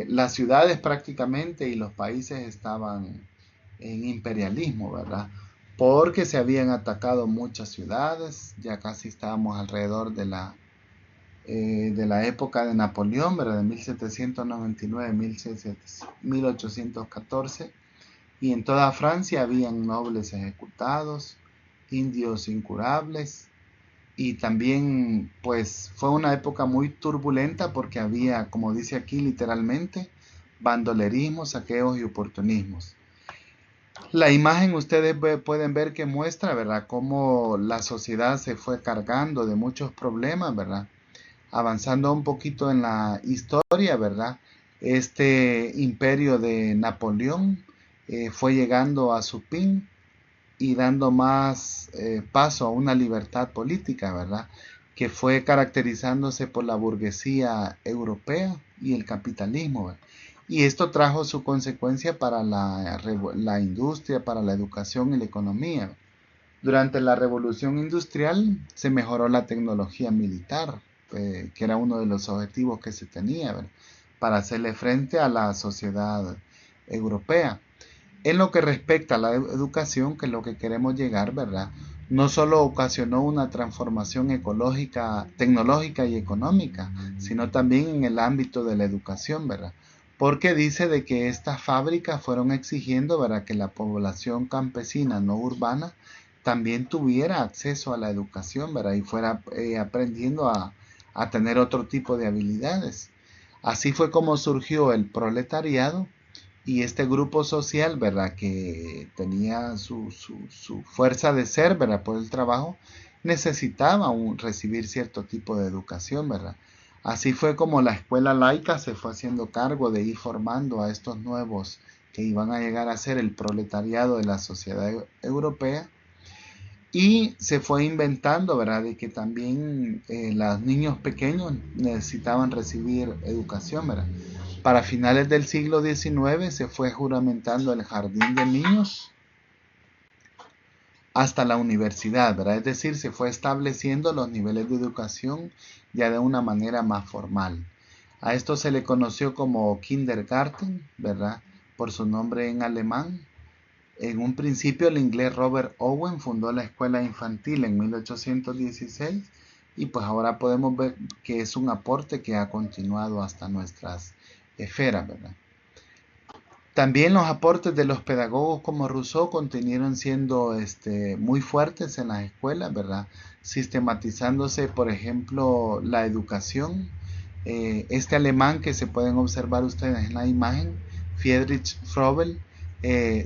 Speaker 1: Las ciudades prácticamente y los países estaban en imperialismo, ¿verdad? Porque se habían atacado muchas ciudades, ya casi estábamos alrededor de la época de Napoleón, ¿verdad?, de 1799-1814, y en toda Francia habían nobles ejecutados, indios incurables, y también pues fue una época muy turbulenta porque había, como dice aquí literalmente, bandolerismo, saqueos y oportunismos. La imagen ustedes pueden ver que muestra, ¿verdad?, cómo la sociedad se fue cargando de muchos problemas, ¿verdad? Avanzando un poquito en la historia, ¿verdad?, este imperio de Napoleón fue llegando a su fin y dando más paso a una libertad política, ¿verdad?, que fue caracterizándose por la burguesía europea y el capitalismo, ¿verdad? Y esto trajo su consecuencia para la industria, para la educación y la economía. Durante la revolución industrial se mejoró la tecnología militar, que era uno de los objetivos que se tenía, ¿verdad?, para hacerle frente a la sociedad europea. En lo que respecta a la educación, que es lo que queremos llegar, ¿verdad?, no solo ocasionó una transformación ecológica, tecnológica y económica, sino también en el ámbito de la educación, ¿verdad? porque dice de que estas fábricas fueron exigiendo, ¿verdad?, que la población campesina no urbana también tuviera acceso a la educación, ¿verdad?, y fuera aprendiendo a tener otro tipo de habilidades. Así fue como surgió el proletariado y este grupo social, ¿verdad?, que tenía su fuerza de ser, ¿verdad?, por el trabajo, necesitaba recibir cierto tipo de educación, ¿verdad? Así fue como la escuela laica se fue haciendo cargo de ir formando a estos nuevos que iban a llegar a ser el proletariado de la sociedad europea, y se fue inventando, ¿verdad?, de que también los niños pequeños necesitaban recibir educación, ¿verdad? Para finales del siglo XIX se fue juramentando el jardín de niños hasta la universidad, ¿verdad? Es decir, se fue estableciendo los niveles de educación ya de una manera más formal. A esto se le conoció como Kindergarten, ¿verdad?, por su nombre en alemán. En un principio el inglés Robert Owen fundó la escuela infantil en 1816 y pues ahora podemos ver que es un aporte que ha continuado hasta nuestras esferas, ¿verdad? También los aportes de los pedagogos como Rousseau continuaron siendo muy fuertes en las escuelas, ¿verdad? Sistematizándose, por ejemplo, la educación. Este alemán que se pueden observar ustedes en la imagen, Friedrich Frobel,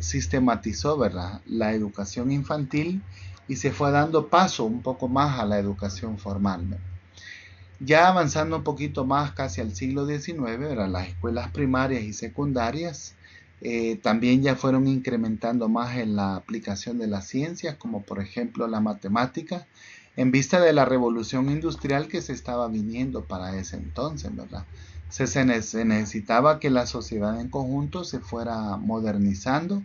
Speaker 1: sistematizó, ¿verdad?, la educación infantil y se fue dando paso un poco más a la educación formal, ¿verdad? Ya avanzando un poquito más casi al siglo XIX, ¿verdad?, las escuelas primarias y secundarias también ya fueron incrementando más en la aplicación de las ciencias, como por ejemplo la matemática, en vista de la revolución industrial que se estaba viniendo para ese entonces, ¿verdad? Se necesitaba que la sociedad en conjunto se fuera modernizando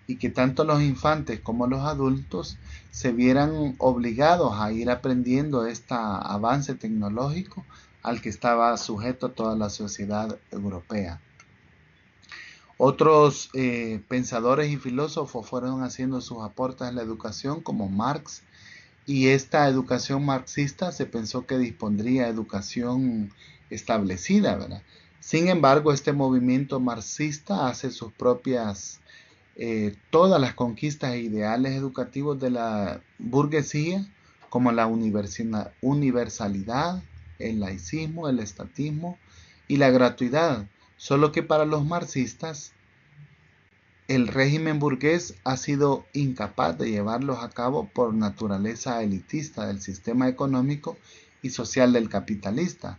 Speaker 1: y que tanto los infantes como los adultos se vieran obligados a ir aprendiendo este avance tecnológico al que estaba sujeto toda la sociedad europea. Otros pensadores y filósofos fueron haciendo sus aportes a la educación, como Marx, y esta educación marxista se pensó que dispondría educación establecida, ¿verdad? Sin embargo, este movimiento marxista hace sus propias todas las conquistas e ideales educativos de la burguesía, como la universalidad, el laicismo, el estatismo y la gratuidad, solo que para los marxistas el régimen burgués ha sido incapaz de llevarlos a cabo por naturaleza elitista del sistema económico y social del capitalista.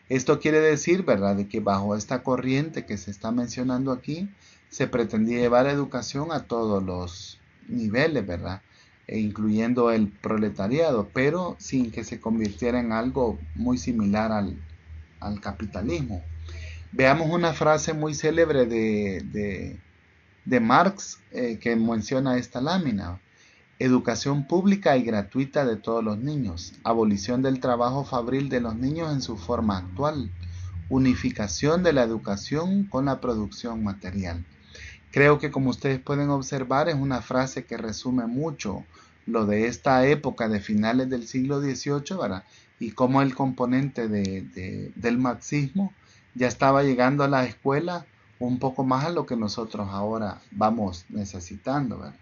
Speaker 1: Esto quiere decir, ¿verdad?, de que bajo esta corriente que se está mencionando aquí, se pretendía llevar educación a todos los niveles, ¿verdad?, incluyendo el proletariado, pero sin que se convirtiera en algo muy similar al capitalismo. Veamos una frase muy célebre de Marx que menciona esta lámina. Educación pública y gratuita de todos los niños. Abolición del trabajo fabril de los niños en su forma actual. Unificación de la educación con la producción material. Creo que, como ustedes pueden observar, es una frase que resume mucho lo de esta época de finales del siglo XVIII, ¿verdad?, y cómo el componente del marxismo ya estaba llegando a la escuela un poco más a lo que nosotros ahora vamos necesitando, ¿verdad?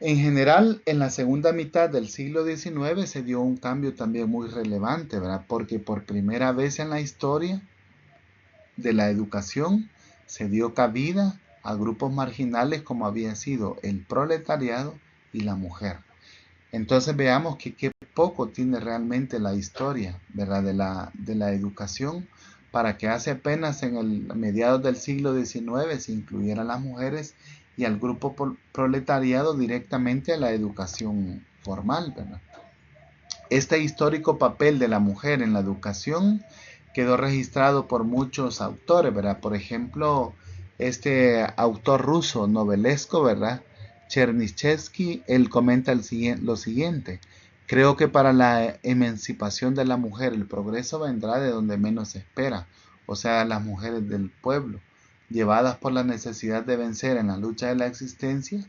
Speaker 1: En general, en la segunda mitad del siglo XIX se dio un cambio también muy relevante, ¿verdad?, porque por primera vez en la historia de la educación se dio cabida a grupos marginales como había sido el proletariado y la mujer. Entonces veamos que qué poco tiene realmente la historia, ¿verdad?, de la educación, para que hace apenas en el mediados del siglo XIX se incluyeran las mujeres y al grupo proletariado directamente a la educación formal, ¿verdad? Este histórico papel de la mujer en la educación quedó registrado por muchos autores, ¿verdad? Por ejemplo, este autor ruso novelesco, ¿verdad?, Chernyshevsky, él comenta lo siguiente: creo que para la emancipación de la mujer el progreso vendrá de donde menos se espera, o sea, las mujeres del pueblo, llevadas por la necesidad de vencer en la lucha de la existencia.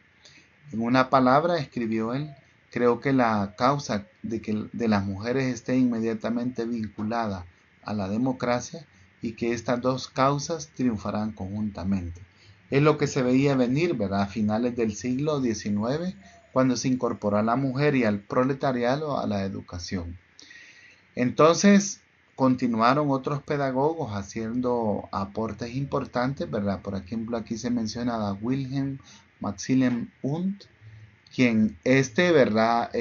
Speaker 1: En una palabra, escribió él, creo que la causa de que de las mujeres esté inmediatamente vinculada a la democracia y que estas dos causas triunfarán conjuntamente. Es lo que se veía venir, ¿verdad? A finales del siglo XIX, cuando se incorporó a la mujer y al proletariado a la educación. Entonces, continuaron otros pedagogos haciendo aportes importantes, ¿verdad? Por ejemplo, aquí se menciona a Wilhelm Maximilian Wundt, quien ¿verdad?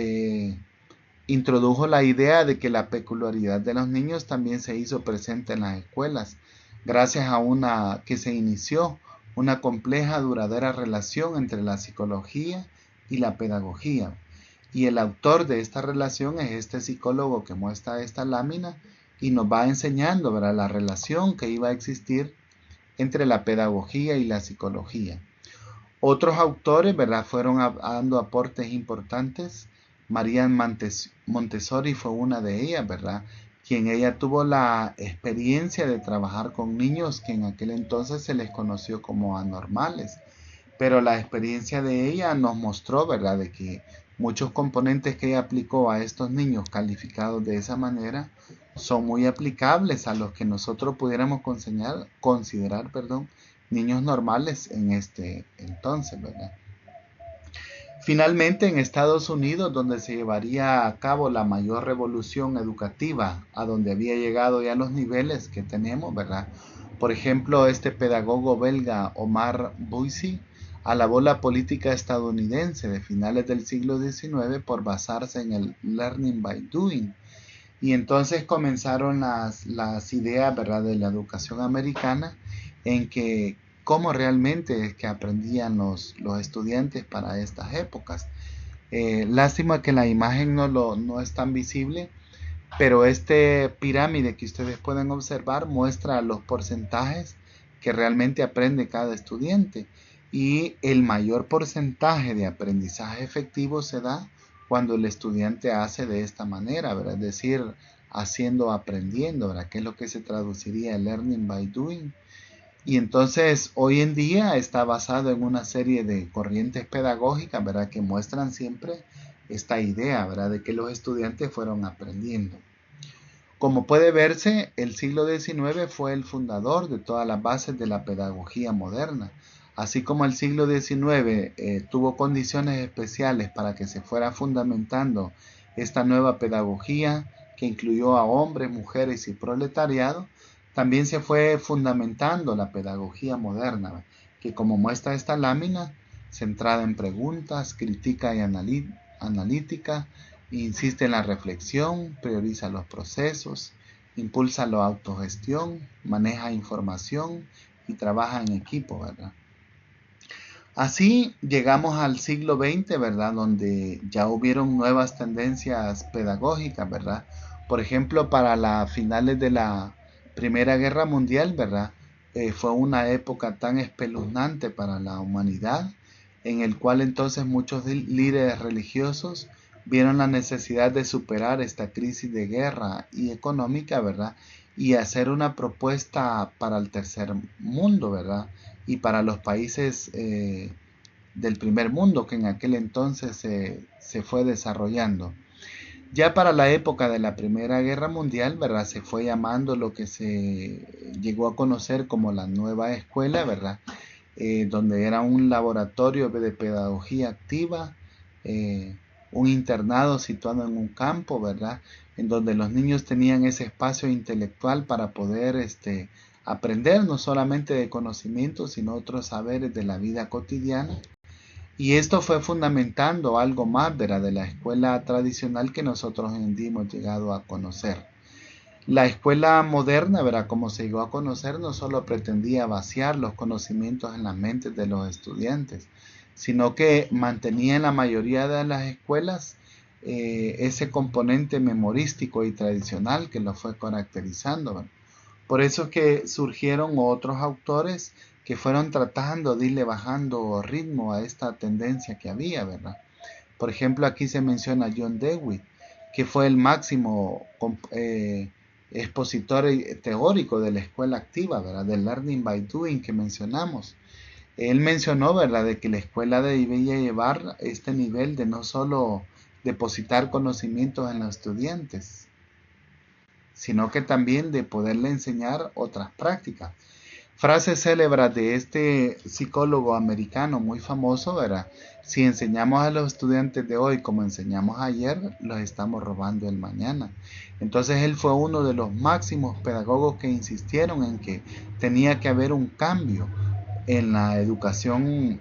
Speaker 1: Introdujo la idea de que la peculiaridad de los niños también se hizo presente en las escuelas, gracias a una que se inició una compleja, duradera relación entre la psicología y la pedagogía. Y el autor de esta relación es este psicólogo que muestra esta lámina y nos va enseñando, ¿verdad?, la relación que iba a existir entre la pedagogía y la psicología. Otros autores, ¿verdad?, fueron dando aportes importantes. María Montessori fue una de ellas, ¿verdad?, quien ella tuvo la experiencia de trabajar con niños que en aquel entonces se les conoció como anormales. Pero la experiencia de ella nos mostró, ¿verdad?, de que muchos componentes que ella aplicó a estos niños calificados de esa manera son muy aplicables a los que nosotros pudiéramos considerar, niños normales en este entonces, ¿verdad? Finalmente, en Estados Unidos, donde se llevaría a cabo la mayor revolución educativa, a donde había llegado ya los niveles que tenemos, ¿verdad? Por ejemplo, este pedagogo belga Omar Boissy alabó la política estadounidense de finales del siglo XIX por basarse en el learning by doing. Y entonces comenzaron las ideas, ¿verdad?, de la educación americana, en que cómo realmente es que aprendían los estudiantes para estas épocas. Lástima que la imagen no es tan visible, pero este pirámide que ustedes pueden observar muestra los porcentajes que realmente aprende cada estudiante. Y el mayor porcentaje de aprendizaje efectivo se da cuando el estudiante hace de esta manera, ¿verdad? Es decir, haciendo, aprendiendo, ¿verdad? Que es lo que se traduciría el learning by doing. Y entonces hoy en día está basado en una serie de corrientes pedagógicas, ¿verdad?, que muestran siempre esta idea, ¿verdad?, de que los estudiantes fueron aprendiendo. Como puede verse, el siglo XIX fue el fundador de todas las bases de la pedagogía moderna. Así como el siglo XIX tuvo condiciones especiales para que se fuera fundamentando esta nueva pedagogía que incluyó a hombres, mujeres y proletariado, también se fue fundamentando la pedagogía moderna, que como muestra esta lámina, centrada en preguntas, crítica y analítica, insiste en la reflexión, prioriza los procesos, impulsa la autogestión, maneja información y trabaja en equipo, ¿verdad? Así llegamos al siglo XX, ¿verdad?, donde ya hubieron nuevas tendencias pedagógicas, ¿verdad? Por ejemplo, para las finales de la Primera Guerra Mundial, ¿verdad? Fue una época tan espeluznante para la humanidad, en el cual entonces muchos líderes religiosos vieron la necesidad de superar esta crisis de guerra y económica, ¿verdad?, y hacer una propuesta para el tercer mundo, ¿verdad?, y para los países del primer mundo que en aquel entonces se fue desarrollando. Ya para la época de la Primera Guerra Mundial, ¿verdad?, se fue llamando lo que se llegó a conocer como la nueva escuela, ¿verdad?, donde era un laboratorio de pedagogía activa, un internado situado en un campo, ¿verdad?, en donde los niños tenían ese espacio intelectual para poder aprender no solamente de conocimientos, sino otros saberes de la vida cotidiana. Y esto fue fundamentando algo más, ¿verdad?, de la escuela tradicional que nosotros hoy en día hemos llegado a conocer. La escuela moderna, ¿verdad?, como se llegó a conocer, no solo pretendía vaciar los conocimientos en las mentes de los estudiantes, sino que mantenía en la mayoría de las escuelas ese componente memorístico y tradicional que lo fue caracterizando, ¿verdad? Por eso es que surgieron otros autores que fueron tratando de irle bajando ritmo a esta tendencia que había, ¿verdad? Por ejemplo, aquí se menciona John Dewey, que fue el máximo expositor teórico de la escuela activa, ¿verdad?, del learning by doing que mencionamos. Él mencionó, ¿verdad?, de que la escuela debía llevar este nivel de no solo depositar conocimientos en los estudiantes, sino que también de poderle enseñar otras prácticas. Frases célebres de este psicólogo americano muy famoso, ¿verdad? Si enseñamos a los estudiantes de hoy como enseñamos ayer, los estamos robando el mañana. Entonces él fue uno de los máximos pedagogos que insistieron en que tenía que haber un cambio en la educación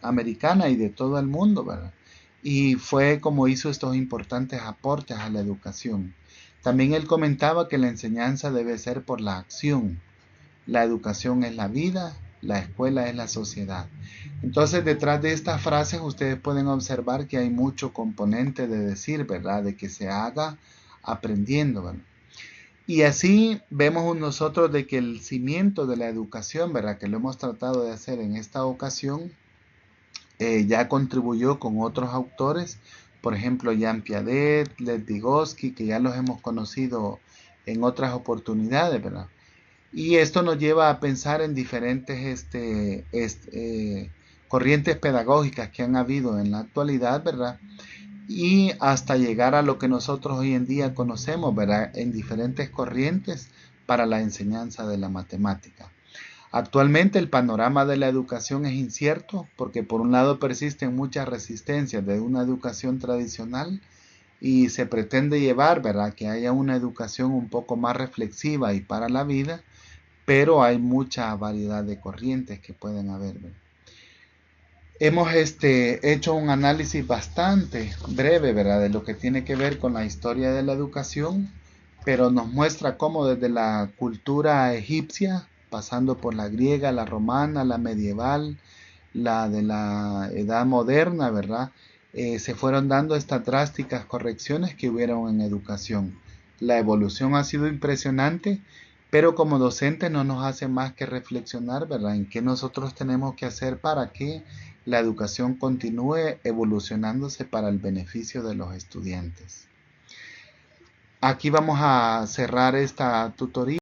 Speaker 1: americana y de todo el mundo, ¿verdad? Y fue como hizo estos importantes aportes a la educación. También él comentaba que la enseñanza debe ser por la acción. La educación es la vida, la escuela es la sociedad. Entonces, detrás de estas frases ustedes pueden observar que hay mucho componente de decir, ¿verdad? De que se haga aprendiendo, ¿verdad? Y así vemos nosotros de que el cimiento de la educación, ¿verdad? Que lo hemos tratado de hacer en esta ocasión, ya contribuyó con otros autores, por ejemplo, Jean Piaget, Lev Vygotsky, que ya los hemos conocido en otras oportunidades, ¿verdad? Y esto nos lleva a pensar en diferentes corrientes pedagógicas que han habido en la actualidad, ¿verdad? Y hasta llegar a lo que nosotros hoy en día conocemos, ¿verdad? En diferentes corrientes para la enseñanza de la matemática. Actualmente el panorama de la educación es incierto porque por un lado persisten muchas resistencias de una educación tradicional y se pretende llevar, ¿verdad? Que haya una educación un poco más reflexiva y para la vida, pero hay mucha variedad de corrientes que pueden haber. Hemos hecho un análisis bastante breve, ¿verdad?, de lo que tiene que ver con la historia de la educación, pero nos muestra cómo desde la cultura egipcia, pasando por la griega, la romana, la medieval, la de la edad moderna, ¿verdad?, se fueron dando estas drásticas correcciones que hubieron en educación. La evolución ha sido impresionante, pero como docentes no nos hace más que reflexionar, ¿verdad?, en qué nosotros tenemos que hacer para que la educación continúe evolucionándose para el beneficio de los estudiantes. Aquí vamos a cerrar esta tutoría.